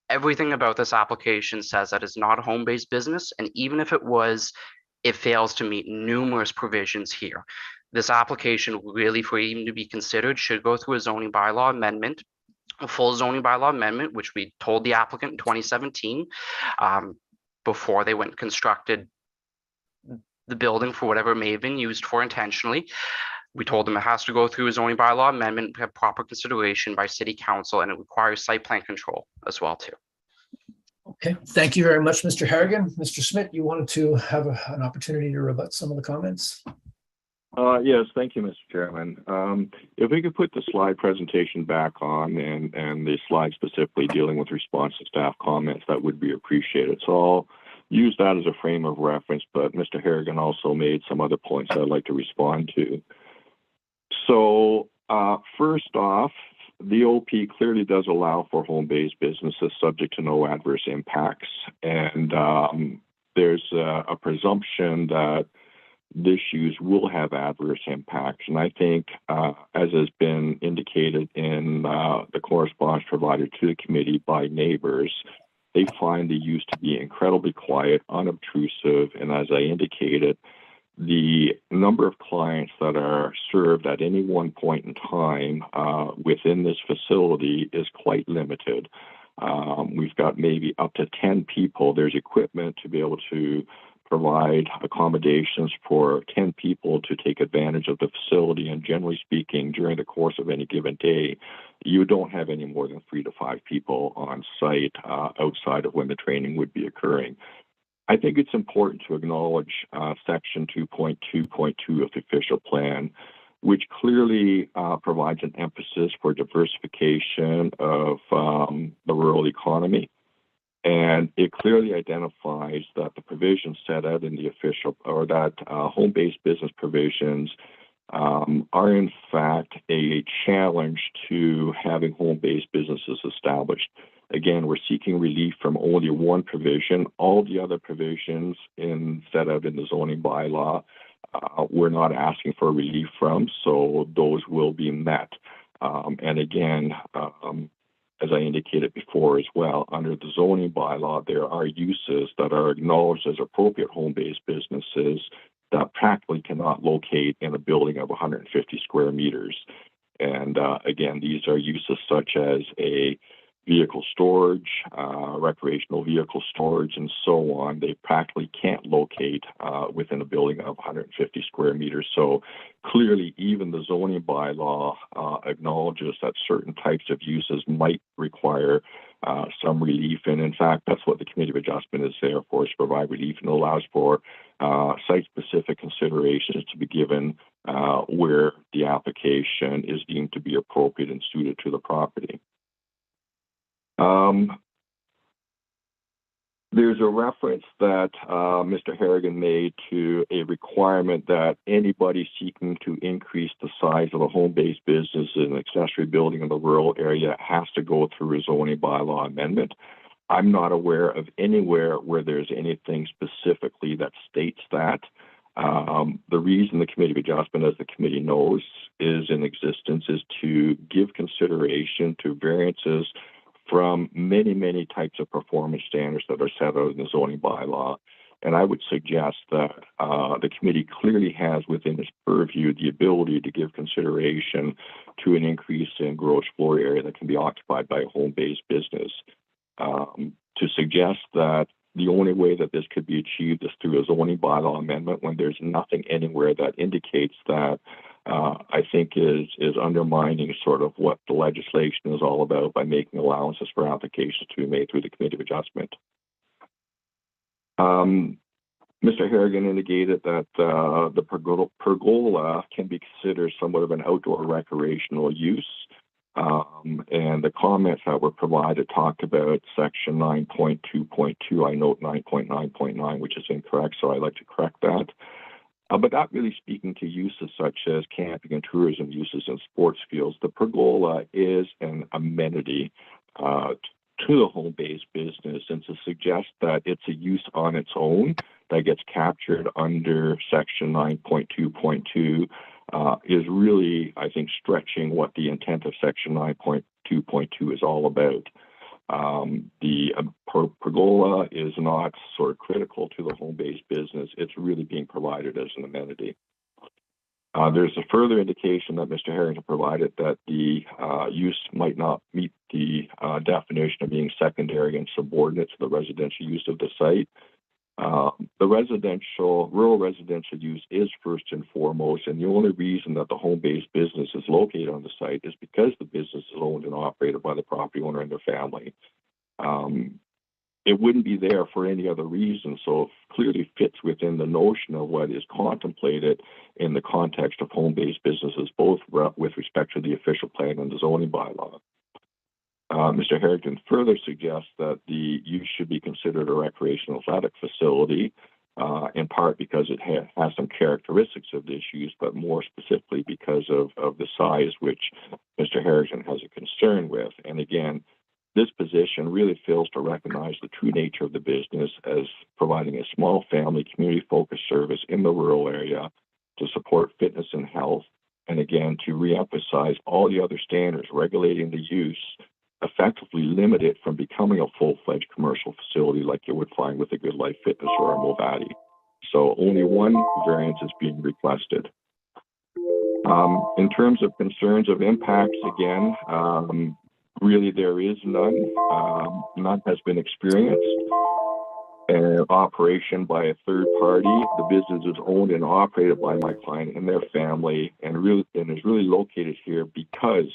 E: Everything about this application says that it's not a home-based business, and even if it was, it fails to meet numerous provisions here. This application really, for even to be considered, should go through a zoning bylaw amendment, a full zoning bylaw amendment, which we told the applicant in 2017 before they went and constructed the building for whatever it may have been used for intentionally. We told them it has to go through a zoning bylaw amendment, have proper consideration by city council, and it requires site plan control as well too.
A: Okay, thank you very much, Mr. Harrigan. Mr. Smith, you wanted to have an opportunity to rebut some of the comments?
O: Yes, thank you, Mr. Chairman. If we could put the slide presentation back on and the slide specifically dealing with response to staff comments, that would be appreciated. So I'll use that as a frame of reference, but Mr. Harrigan also made some other points I'd like to respond to. So first off, the OP clearly does allow for home-based businesses subject to no adverse impacts. And there's a presumption that the issues will have adverse impacts. And I think, as has been indicated in the correspondence provided to the committee by neighbors, they find the use to be incredibly quiet, unobtrusive, and as I indicated, the number of clients that are served at any one point in time within this facility is quite limited. We've got maybe up to 10 people. There's equipment to be able to provide accommodations for 10 people to take advantage of the facility. And generally speaking, during the course of any given day, you don't have any more than 3 to 5 people on site outside of when the training would be occurring. I think it's important to acknowledge section 2.2.2 of the official plan, which clearly provides an emphasis for diversification of the rural economy. And it clearly identifies that the provisions set out in the official, or that home-based business provisions are in fact a challenge to having home-based businesses established. Again, we're seeking relief from only one provision. All the other provisions set out in the zoning bylaw we're not asking for relief from, so those will be met. And again, as I indicated before as well, under the zoning bylaw, there are uses that are acknowledged as appropriate home-based businesses that practically cannot locate in a building of 150 square meters. And again, these are uses such as a vehicle storage, recreational vehicle storage, and so on. They practically can't locate within a building of 150 square meters. So clearly, even the zoning bylaw acknowledges that certain types of uses might require some relief. And in fact, that's what the Committee of Adjustment is there for, is to provide relief, and allows for site-specific considerations to be given where the application is deemed to be appropriate and suited to the property. There's a reference that Mr. Harrigan made to a requirement that anybody seeking to increase the size of a home-based business in an accessory building in the rural area has to go through a zoning bylaw amendment. I'm not aware of anywhere where there's anything specifically that states that. The reason the Committee of Adjustment, as the committee knows, is in existence is to give consideration to variances from many, many types of performance standards that are set out in the zoning bylaw. And I would suggest that the committee clearly has within its purview the ability to give consideration to an increase in gross floor area that can be occupied by a home-based business. To suggest that the only way that this could be achieved is through a zoning bylaw amendment when there's nothing anywhere that indicates that, I think is undermining sort of what the legislation is all about by making allowances for applications to be made through the Committee of Adjustment. Mr. Harrigan indicated that the pergola can be considered somewhat of an outdoor recreational use. And the comments that were provided talked about section 9.2.2. I note 9.9.9, which is incorrect, so I'd like to correct that. But not really speaking to uses such as camping and tourism uses and sports fields. The pergola is an amenity to the home-based business, and to suggest that it's a use on its own that gets captured under section 9.2.2 is really, I think, stretching what the intent of section 9.2.2 is all about. The pergola is not sort of critical to the home-based business. It's really being provided as an amenity. There's a further indication that Mr. Harrington provided that the use might not meet the definition of being secondary and subordinate to the residential use of the site. The rural residential use is first and foremost, and the only reason that the home-based business is located on the site is because the business is owned and operated by the property owner and their family. It wouldn't be there for any other reason, so it clearly fits within the notion of what is contemplated in the context of home-based businesses, both with respect to the official plan and the zoning bylaw. Mr. Harrington further suggests that the use should be considered a recreational athletic facility, in part because it has some characteristics of this use, but more specifically because of the size, which Mr. Harrington has a concern with. And again, this position really fails to recognize the true nature of the business as providing a small family community-focused service in the rural area to support fitness and health, and again, to reemphasize all the other standards regulating the use, effectively limit it from becoming a full-fledged commercial facility like you would find with a Good Life Fitness or a Movati. So only one variance is being requested. In terms of concerns of impacts, again, really there is none. None has been experienced. Operation by a third party. The business is owned and operated by my client and their family, and is really located here because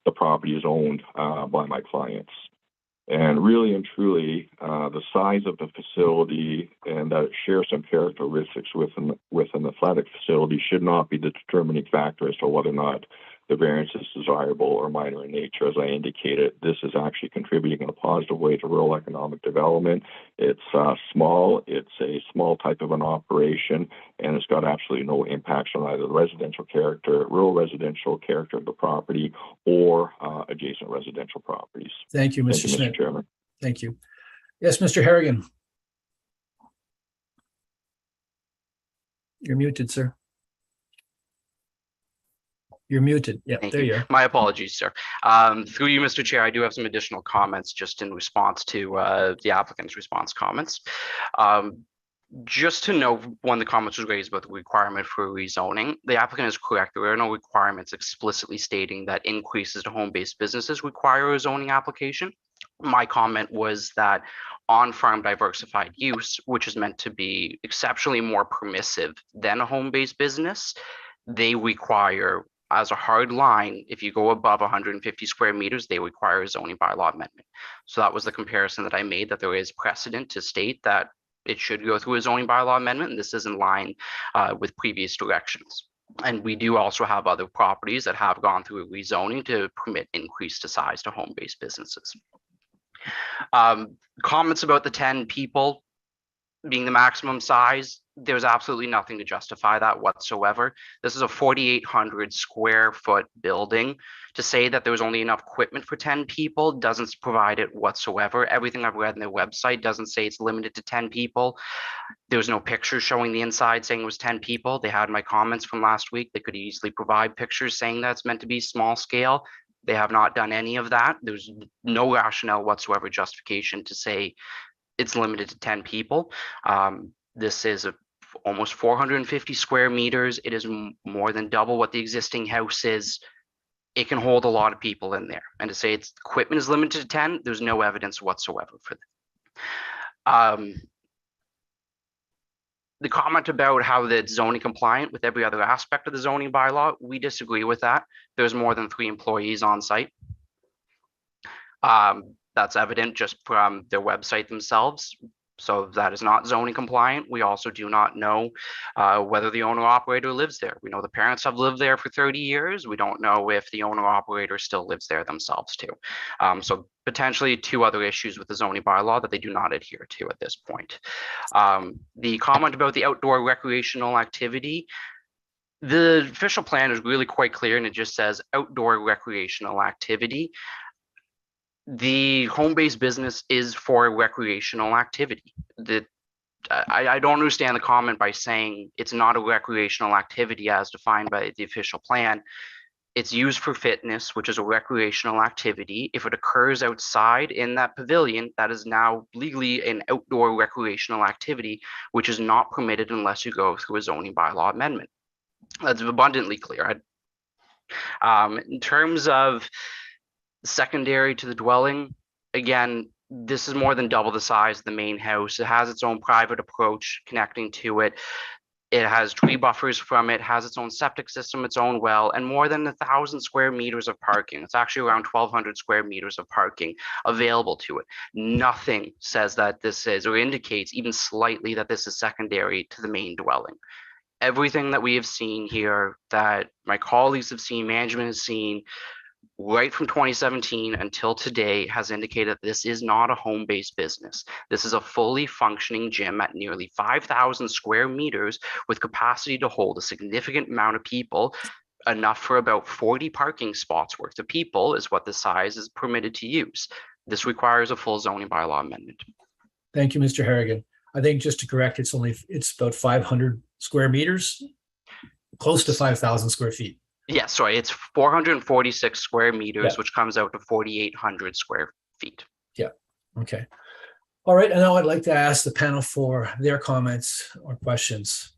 O: the property is owned by my clients. And really and truly, the size of the facility and that it shares some characteristics with an athletic facility should not be the determining factor as to whether or not the variance is desirable or minor in nature. As I indicated, this is actually contributing in a positive way to rural economic development. It's small, it's a small type of an operation, and it's got absolutely no impacts on either the rural residential character of the property or adjacent residential properties.
A: Thank you, Mr. Smith.
O: Mr. Chairman.
A: Thank you. Yes, Mr. Harrigan. You're muted, sir. You're muted. Yeah,
E: Thank
A: there you are.
E: My apologies, sir. Through you, Mr. Chair, I do have some additional comments just in response to the applicant's response comments. Just to know, when the comments was raised about the requirement for rezoning, the applicant is correct. There are no requirements explicitly stating that increases to home-based businesses require a zoning application. My comment was that on-farm diversified use, which is meant to be exceptionally more permissive than a home-based business, they require, as a hard line, if you go above 150 square meters, they require a zoning bylaw amendment. So that was the comparison that I made, that there is precedent to state that it should go through a zoning bylaw amendment, and this is in line with previous directions. And we do also have other properties that have gone through a rezoning to permit increase to size to home-based businesses. Comments about the 10 people being the maximum size, there's absolutely nothing to justify that whatsoever. This is a 4,800 square foot building. To say that there was only enough equipment for 10 people doesn't provide it whatsoever. Everything I've read in their website doesn't say it's limited to 10 people. There's no pictures showing the inside saying it was 10 people. They had my comments from last week. They could easily provide pictures saying that it's meant to be small scale. They have not done any of that. There's no rationale whatsoever, justification to say it's limited to 10 people. This is almost 450 square meters. It is more than double what the existing house is. It can hold a lot of people in there. And to say its equipment is limited to 10, there's no evidence whatsoever for that. The comment about how it's zoning compliant with every other aspect of the zoning bylaw, we disagree with that. There's more than 3 employees on site. That's evident just from their website themselves. So that is not zoning compliant. We also do not know whether the owner operator lives there. We know the parents have lived there for 30 years. We don't know if the owner operator still lives there themselves too. So potentially 2 other issues with the zoning bylaw that they do not adhere to at this point. The comment about the outdoor recreational activity, the official plan is really quite clear, and it just says outdoor recreational activity. The home-based business is for recreational activity. I don't understand the comment by saying it's not a recreational activity as defined by the official plan. It's used for fitness, which is a recreational activity. If it occurs outside in that pavilion, that is now legally an outdoor recreational activity, which is not permitted unless you go through a zoning bylaw amendment. That's abundantly clear. In terms of secondary to the dwelling, again, this is more than double the size of the main house. It has its own private approach connecting to it. It has tree buffers from it, has its own septic system, its own well, and more than 1,000 square meters of parking. It's actually around 1,200 square meters of parking available to it. Nothing says that this is, or indicates even slightly that this is secondary to the main dwelling. Everything that we have seen here, that my colleagues have seen, management has seen, right from 2017 until today, has indicated this is not a home-based business. This is a fully functioning gym at nearly 5,000 square meters with capacity to hold a significant amount of people, enough for about 40 parking spots worth of people is what the size is permitted to use. This requires a full zoning bylaw amendment.
A: Thank you, Mr. Harrigan. I think just to correct, it's about 500 square meters, close to 5,000 square feet.
E: Yeah, sorry, it's 446 square meters, which comes out to 4,800 square feet.
A: Yeah, okay. All right, and now I'd like to ask the panel for their comments or questions.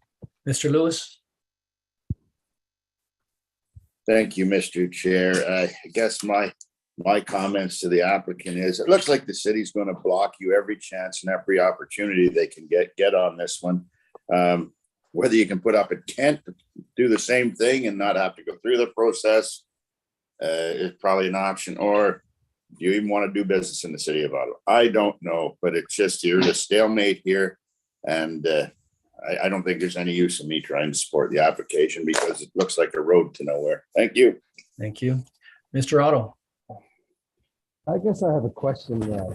A: Mr. Lewis?
F: Thank you, Mr. Chair. I guess my comments to the applicant is, it looks like the city's going to block you every chance and every opportunity they can get on this one. Whether you can put up a tent, do the same thing and not have to go through the process is probably an option. Or do you even want to do business in the city of Ottawa? I don't know, but it's just, you're a stalemate here. And I don't think there's any use in me trying to support the application because it looks like a road to nowhere. Thank you.
A: Thank you. Mr. Otto?
L: I guess I have a question. There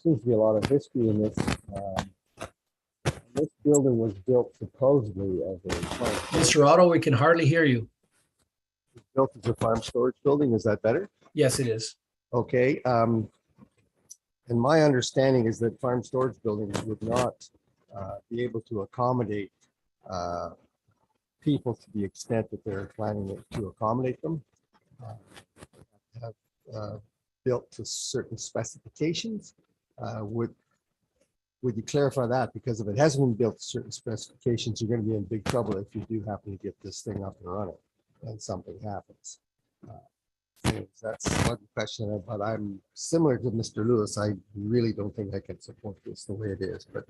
L: seems to be a lot of history in this. This building was built supposedly as a farm.
A: Mr. Otto, we can hardly hear you.
L: It's built as a farm storage building. Is that better?
A: Yes, it is.
L: Okay. And my understanding is that farm storage buildings would not be able to accommodate people to the extent that they're planning it to accommodate them. Have built to certain specifications. Would you clarify that? Because if it hasn't been built to certain specifications, you're going to be in big trouble if you do happen to get this thing up and running and something happens. So that's one question, but I'm similar to Mr. Lewis. I really don't think I can support this the way it is, but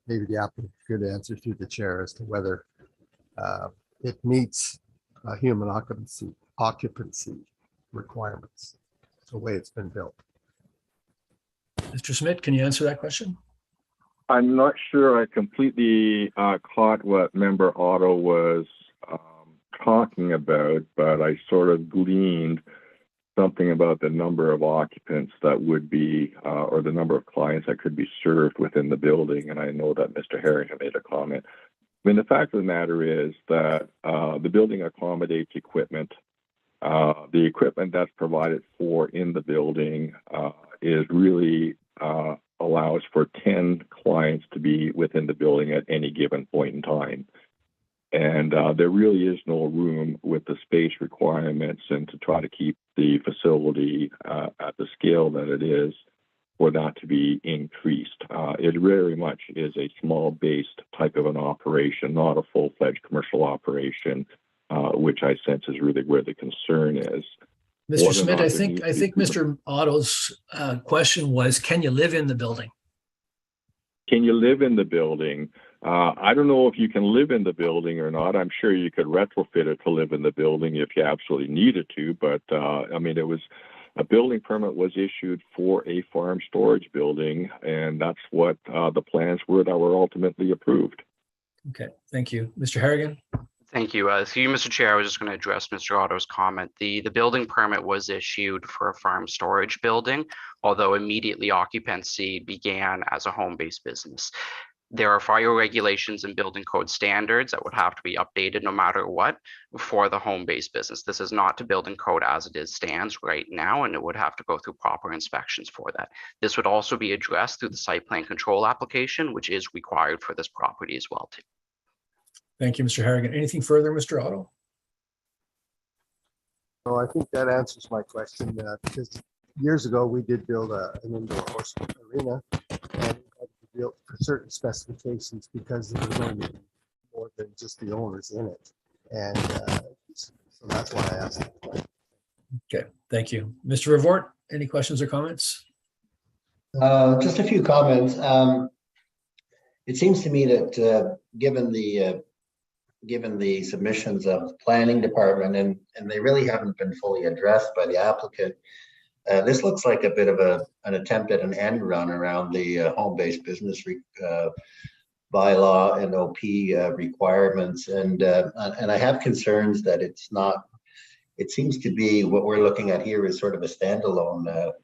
L: maybe the applicant could answer through the chair as to whether it meets human occupancy requirements, the way it's been built.
A: Mr. Smith, can you answer that question?
O: I'm not sure I completely caught what Member Otto was talking about, but I sort of gleaned something about the number of occupants that would be, or the number of clients that could be served within the building. And I know that Mr. Harrington made a comment. I mean, the fact of the matter is that the building accommodates equipment. The equipment that's provided for in the building is really allows for 10 clients to be within the building at any given point in time. And there really is no room with the space requirements and to try to keep the facility at the scale that it is for that to be increased. It very much is a small-based type of an operation, not a full-fledged commercial operation, which I sense is really where the concern is.
A: Mr. Smith, I think Mr. Otto's question was, can you live in the building?
O: Can you live in the building? I don't know if you can live in the building or not. I'm sure you could retrofit it to live in the building if you absolutely needed to. But I mean, it was a building permit was issued for a farm storage building, and that's what the plans were that were ultimately approved.
A: Okay, thank you. Mr. Harrigan?
E: Thank you. Through you, Mr. Chair, I was just going to address Mr. Otto's comment. The building permit was issued for a farm storage building, although immediately occupancy began as a home-based business. There are fire regulations and building code standards that would have to be updated no matter what for the home-based business. This is not to building code as it stands right now, and it would have to go through proper inspections for that. This would also be addressed through the site plan control application, which is required for this property as well, too.
A: Thank you, Mr. Harrigan. Anything further, Mr. Otto?
L: So I think that answers my question, because years ago we did build an indoor horse arena, and it had to be built for certain specifications because there was only more than just the owners in it. And so that's why I asked that question.
A: Okay, thank you. Mr. Revort, any questions or comments?
G: Just a few comments. It seems to me that given the submissions of the planning department, and they really haven't been fully addressed by the applicant, this looks like a bit of an attempt at an end run around the home-based business bylaw and OP requirements. And I have concerns that it's not, it seems to be what we're looking at here is sort of a standalone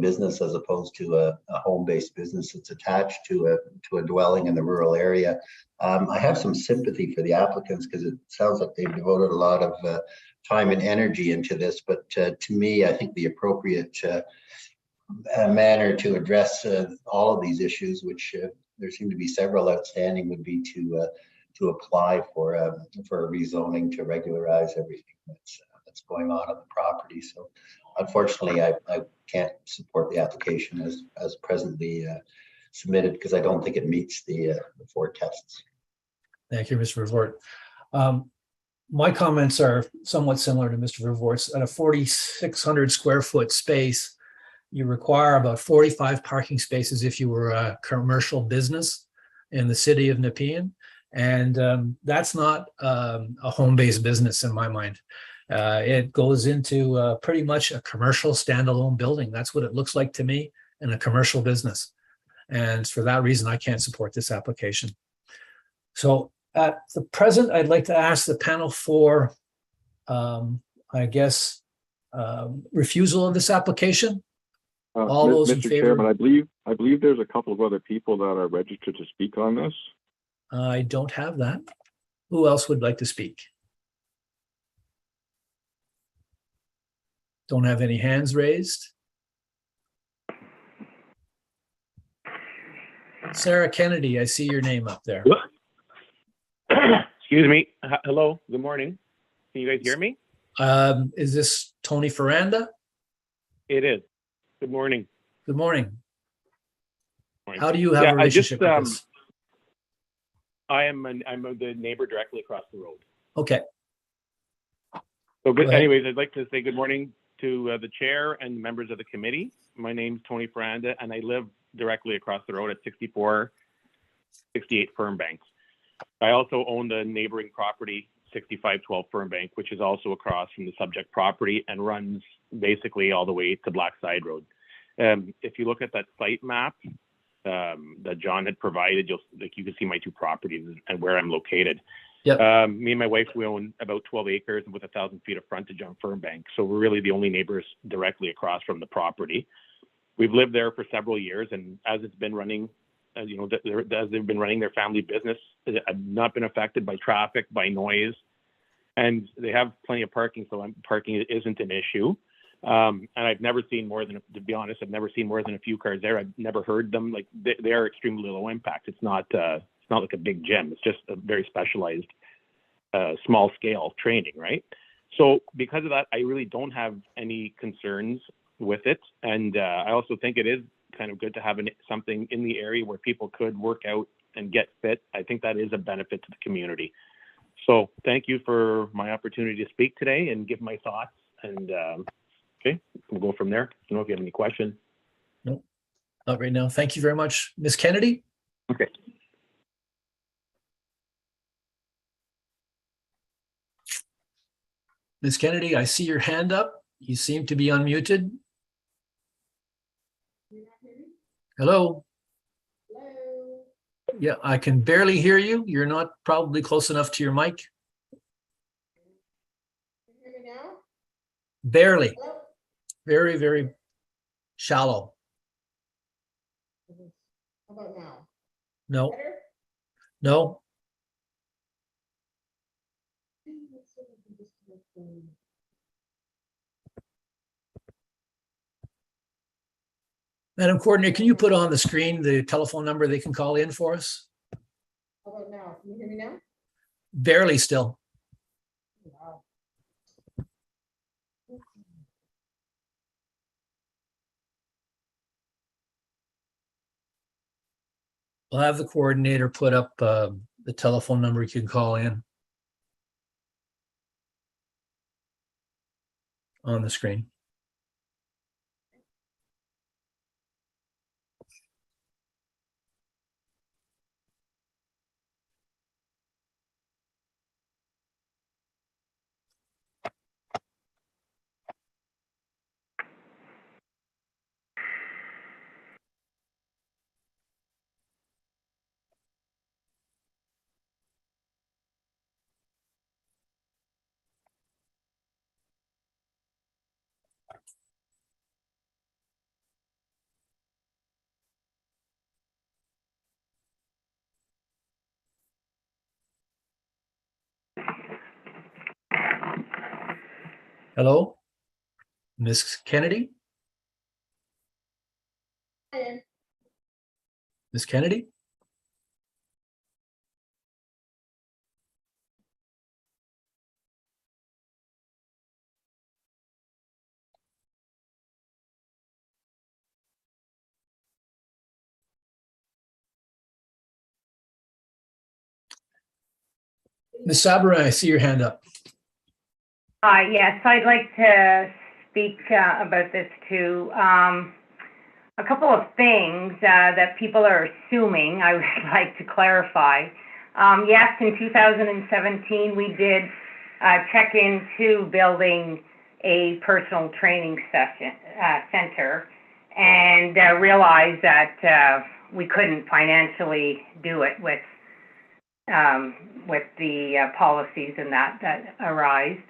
G: business as opposed to a home-based business that's attached to a dwelling in the rural area. I have some sympathy for the applicants because it sounds like they've devoted a lot of time and energy into this, but to me, I think the appropriate manner to address all of these issues, which there seem to be several outstanding, would be to apply for a rezoning to regularize everything that's going on the property. So unfortunately, I can't support the application as presently submitted because I don't think it meets the 4 tests.
A: Thank you, Mr. Revort. My comments are somewhat similar to Mr. Revort's. At a 4,600 square foot space, you require about 45 parking spaces if you were a commercial business in the city of Nepean. And that's not a home-based business in my mind. It goes into pretty much a commercial standalone building. That's what it looks like to me in a commercial business. And for that reason, I can't support this application. So at the present, I'd like to ask the panel for, I guess, refusal of this application. All those in
O: Mr.
A: favor?
O: Chairman, I believe there's a couple of other people that are registered to speak on this.
A: I don't have that. Who else would like to speak? Don't have any hands raised. Sarah Kennedy, I see your name up there.
Q: Excuse me. Hello. Good morning. Can you guys hear me?
A: Is this Tony Ferranda?
Q: It is. Good morning.
A: Good morning.
Q: Morning.
A: How do you have a relationship with this?
Q: I'm the neighbor directly across the road.
A: Okay.
Q: So good.
A: Go ahead.
Q: Anyways, I'd like to say good morning to the chair and members of the committee. My name's Tony Ferranda, and I live directly across the road at 6468 Fernbank. I also own the neighboring property, 6512 Fernbank, which is also across from the subject property and runs basically all the way to Blackside Road. If you look at that site map that John had provided, you can see my two properties and where I'm located.
A: Yep.
Q: Me and my wife, we own about 12 acres with 1,000 feet of frontage on Fernbank. So we're really the only neighbors directly across from the property. We've lived there for several years, and as it's been running, as they've been running their family business, I've not been affected by traffic, by noise, and they have plenty of parking, so parking isn't an issue. And I've never seen more than, to be honest, I've never seen more than a few cars there. I've never heard them. Like they are extremely low impact. It's not like a big gym. It's just a very specialized, small scale training, right? So because of that, I really don't have any concerns with it. And I also think it is kind of good to have something in the area where people could work out and get fit. I think that is a benefit to the community. So thank you for my opportunity to speak today and give my thoughts. And okay, we'll go from there. I don't know if you have any questions.
A: No, not right now. Thank you very much. Ms. Kennedy?
Q: Okay.
A: Ms. Kennedy, I see your hand up. You seem to be unmuted. Hello? Hello? Yeah, I can barely hear you. You're not probably close enough to your mic. Can you hear me now? Barely. Hello? Very, very shallow.
R: How about now?
A: No.
R: Better?
A: No. Madam Coordinator, can you put on the screen the telephone number they can call in for us?
R: How about now? Can you hear me now?
A: Barely still.
R: Wow.
A: I'll have the coordinator put up the telephone number you can call in on the screen. Hello, Ms. Kennedy?
R: Hi.
A: Ms. Kennedy? Ms. Sabra, I see your hand up.
P: Yes, I'd like to speak about this too. A couple of things that people are assuming, I would like to clarify. Yes, in 2017, we did check into building a personal training center and realized that we couldn't financially do it with the policies and that arised.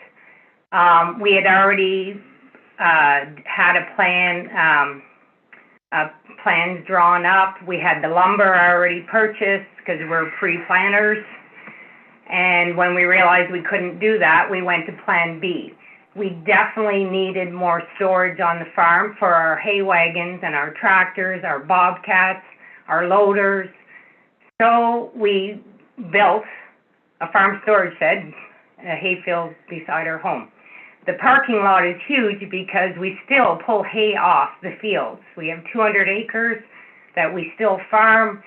P: We had already had a plan, plans drawn up. We had the lumber already purchased because we're pre-planners. And when we realized we couldn't do that, we went to Plan B. We definitely needed more storage on the farm for our hay wagons and our tractors, our bobcats, our loaders. So we built a farm storage shed, a hayfield beside our home. The parking lot is huge because we still pull hay off the fields. We have 200 acres that we still farm,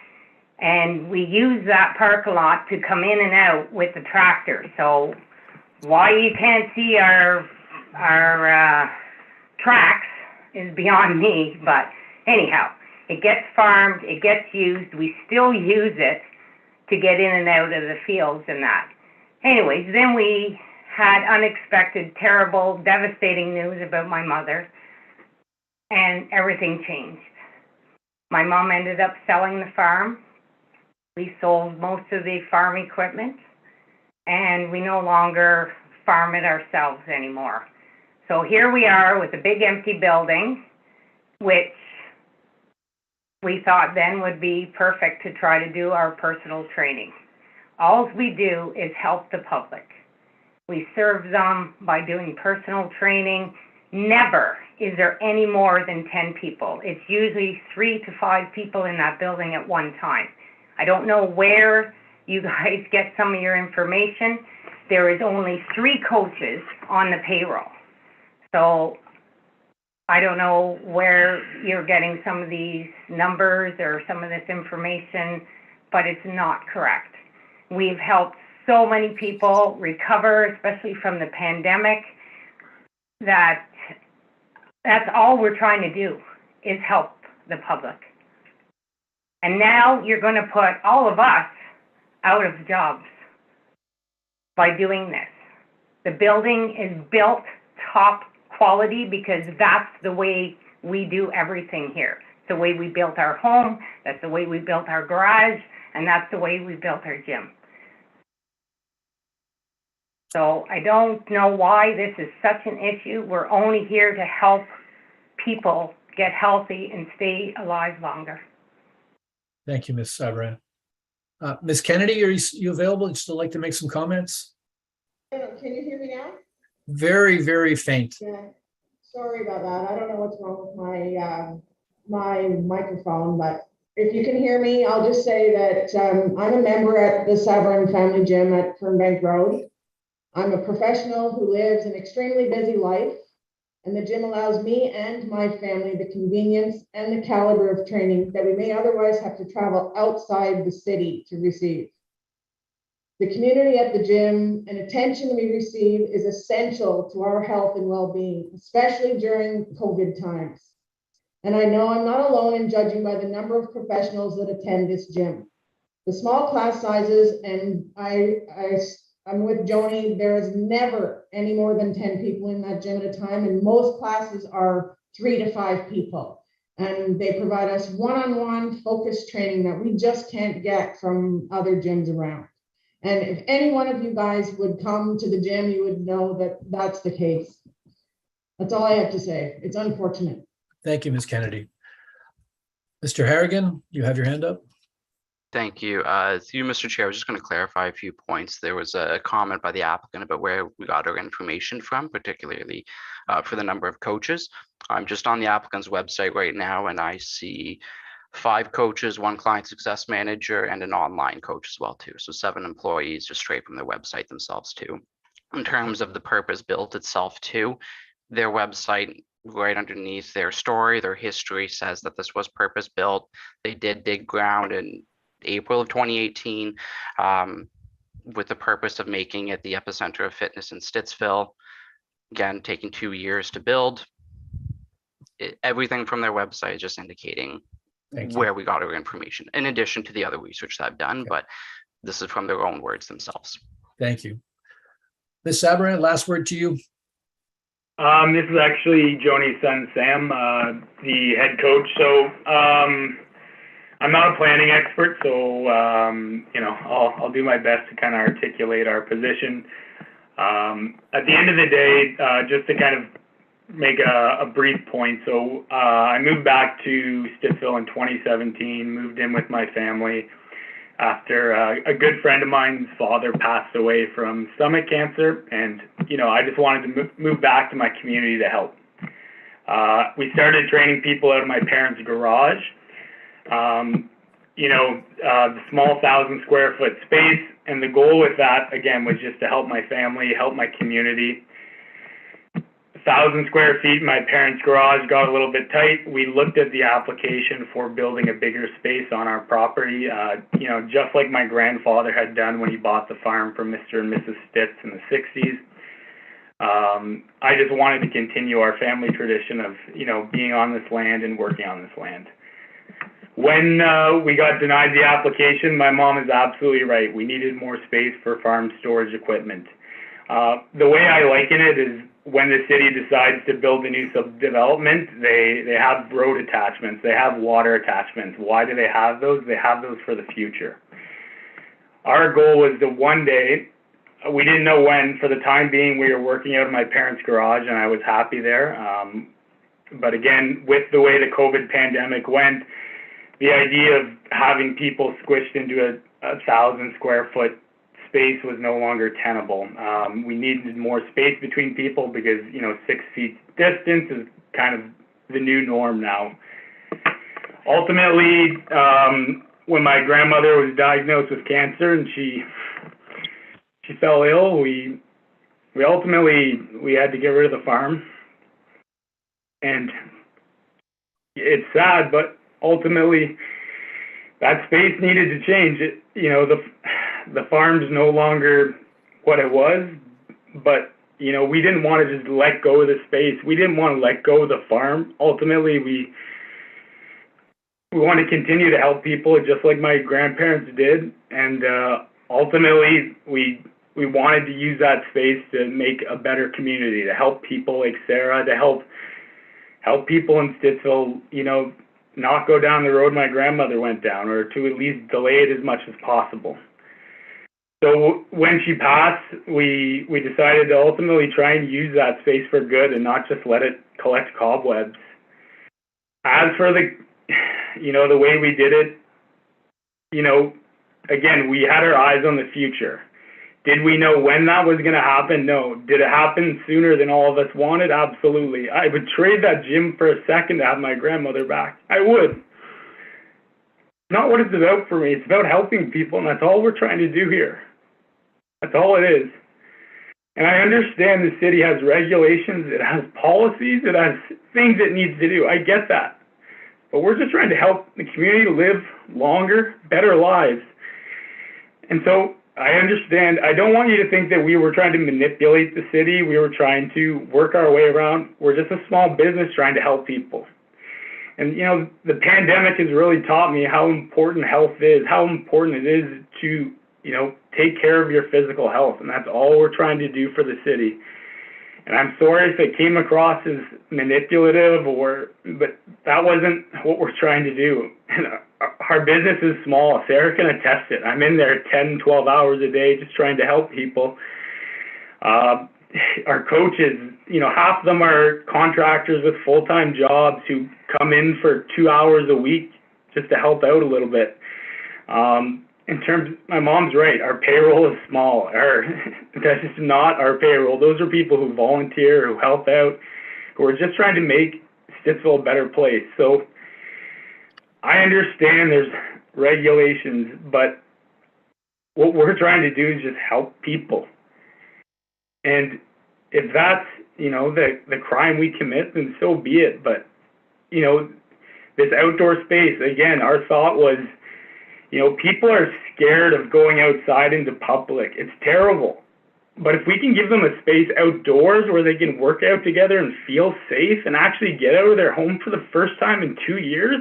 P: and we use that parking lot to come in and out with the tractor. So why you can't see our tracks is beyond me, but anyhow, it gets farmed, it gets used, we still use it to get in and out of the fields and that. Anyways, then we had unexpected, terrible, devastating news about my mother, and everything changed. My mom ended up selling the farm. We sold most of the farm equipment, and we no longer farm it ourselves anymore. So here we are with a big empty building, which we thought then would be perfect to try to do our personal training. All we do is help the public. We serve them by doing personal training. Never is there any more than 10 people. It's usually 3 to 5 people in that building at one time. I don't know where you guys get some of your information. There is only 3 coaches on the payroll. So I don't know where you're getting some of these numbers or some of this information, but it's not correct. We've helped so many people recover, especially from the pandemic, that's all we're trying to do is help the public. And now you're going to put all of us out of jobs by doing this. The building is built top quality because that's the way we do everything here. It's the way we built our home, that's the way we built our garage, and that's the way we built our gym. So I don't know why this is such an issue. We're only here to help people get healthy and stay alive longer.
A: Thank you, Ms. Sabran. Ms. Kennedy, are you available? Would you still like to make some comments?
R: Can you hear me now?
A: Very, very faint.
R: Yeah, sorry about that. I don't know what's wrong with my microphone, but if you can hear me, I'll just say that I'm a member at the Sabran Family Gym at Fernbank Road. I'm a professional who lives an extremely busy life, and the gym allows me and my family the convenience and the caliber of training that we may otherwise have to travel outside the city to receive. The community at the gym and attention we receive is essential to our health and well-being, especially during COVID times. And I know I'm not alone in judging by the number of professionals that attend this gym. The small class sizes, and I'm with Joni, there is never any more than 10 people in that gym at a time, and most classes are 3 to 5 people. And they provide us one-on-one focused training that we just can't get from other gyms around. And if any one of you guys would come to the gym, you would know that that's the case. That's all I have to say. It's unfortunate.
A: Thank you, Ms. Kennedy. Mr. Harrigan, you have your hand up.
E: Thank you. Through Mr. Chair, I was just going to clarify a few points. There was a comment by the applicant about where we got our information from, particularly for the number of coaches. I'm just on the applicant's website right now, and I see 5 coaches, 1 client success manager, and an online coach as well too. So 7 employees just straight from their website themselves too. In terms of the purpose built itself too, their website right underneath their story, their history says that this was purpose built. They did dig ground in April of 2018 with the purpose of making it the epicenter of fitness in Stittsville. Again, taking 2 years to build. Everything from their website is just indicating where we got our information, in addition to the other research that I've done, but this is from their own words themselves.
A: Thank you. Ms. Sabran, last word to you.
J: This is actually Joni's son, Sam, the head coach. So I'm not a planning expert, so I'll do my best to kind of articulate our position. At the end of the day, just to kind of make a brief point. So I moved back to Stittsville in 2017, moved in with my family after a good friend of mine's father passed away from stomach cancer. And, I just wanted to move back to my community to help. We started training people out of my parents' garage. the small 1,000 square foot space. And the goal with that, again, was just to help my family, help my community. 1,000 square feet, my parents' garage got a little bit tight. We looked at the application for building a bigger space on our property, just like my grandfather had done when he bought the farm from Mr. and Mrs. Stitz in the 60s. I just wanted to continue our family tradition of, being on this land and working on this land. When we got denied the application, my mom is absolutely right. We needed more space for farm storage equipment. The way I liken it is when the city decides to build a new subdevelopment, they have road attachments, they have water attachments. Why do they have those? They have those for the future. Our goal was to one day, we didn't know when, for the time being, we were working out of my parents' garage and I was happy there. But again, with the way the COVID pandemic went, the idea of having people squished into a 1,000 square foot space was no longer tenable. We needed more space between people because, 6 feet distance is kind of the new norm now. Ultimately, when my grandmother was diagnosed with cancer and she fell ill, we had to get rid of the farm. And it's sad, but ultimately that space needed to change. The farm's no longer what it was, but we didn't want to just let go of the space. We didn't want to let go of the farm. Ultimately, we want to continue to help people just like my grandparents did, and ultimately we wanted to use that space to make a better community, to help people like Sarah, to help people in Stittsville, not go down the road my grandmother went down, or to at least delay it as much as possible. So when she passed, we decided to ultimately try and use that space for good and not just let it collect cobwebs. As for the way we did it, again, we had our eyes on the future. Did we know when that was going to happen? No. Did it happen sooner than all of us wanted? Absolutely. I would trade that gym for a second to have my grandmother back. I would. Not what it's about for me. It's about helping people, and that's all we're trying to do here. That's all it is. And I understand the city has regulations, it has policies, it has things it needs to do. I get that. But we're just trying to help the community live longer, better lives. And so I understand. I don't want you to think that we were trying to manipulate the city. We were trying to work our way around. We're just a small business trying to help people. And, the pandemic has really taught me how important health is, how important it is to, take care of your physical health. And that's all we're trying to do for the city. And I'm sorry if it came across as manipulative, but that wasn't what we're trying to do. And our business is small. Sarah can attest it. I'm in there 10, 12 hours a day just trying to help people. Our coaches, half of them are contractors with full-time jobs who come in for 2 hours a week just to help out a little bit. My mom's right, our payroll is small. That's just not our payroll. Those are people who volunteer, who help out, who are just trying to make Stittsville a better place. So I understand there's regulations, but what we're trying to do is just help people. And if that's, the crime we commit, then so be it. But, this outdoor space, again, our thought was, people are scared of going outside into public. It's terrible. But if we can give them a space outdoors where they can work out together and feel safe and actually get out of their home for the first time in 2 years,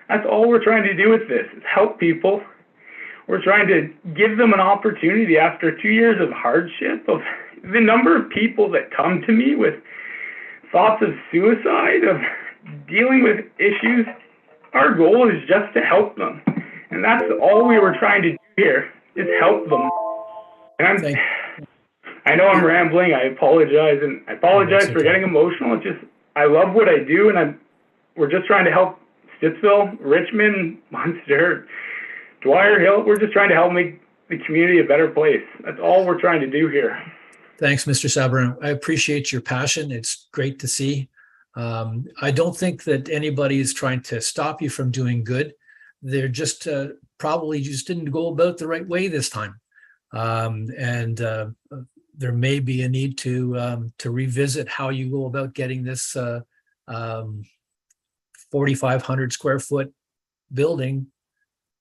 J: that's all we're trying to do with this, is help people. We're trying to give them an opportunity after 2 years of hardship, of the number of people that come to me with thoughts of suicide, of dealing with issues. Our goal is just to help them. And that's all we were trying to do here, is help them. And I know I'm rambling. I apologize. And I apologize for getting emotional. It's just, I love what I do. And we're just trying to help Stittsville, Richmond, Munster, Dwyer Hill. We're just trying to help make the community a better place. That's all we're trying to do here.
A: Thanks, Mr. Sabourin. I appreciate your passion. It's great to see. I don't think that anybody is trying to stop you from doing good. they're just probably just didn't go about the right way this time. And there may be a need to revisit how you go about getting this 4,500 square foot building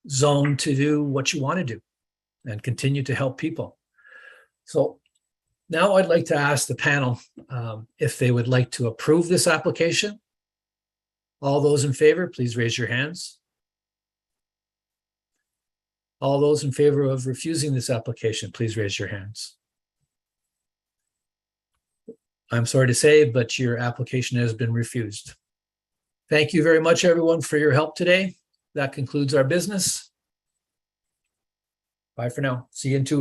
A: zone to do what you want to do and continue to help people. So now I'd like to ask the panel if they would like to approve this application. All those in favor, please raise your hands. All those in favor of refusing this application, please raise your hands. I'm sorry to say, but your application has been refused. Thank you very much, everyone, for your help today. That concludes our business. Bye for now. See you in 2 weeks.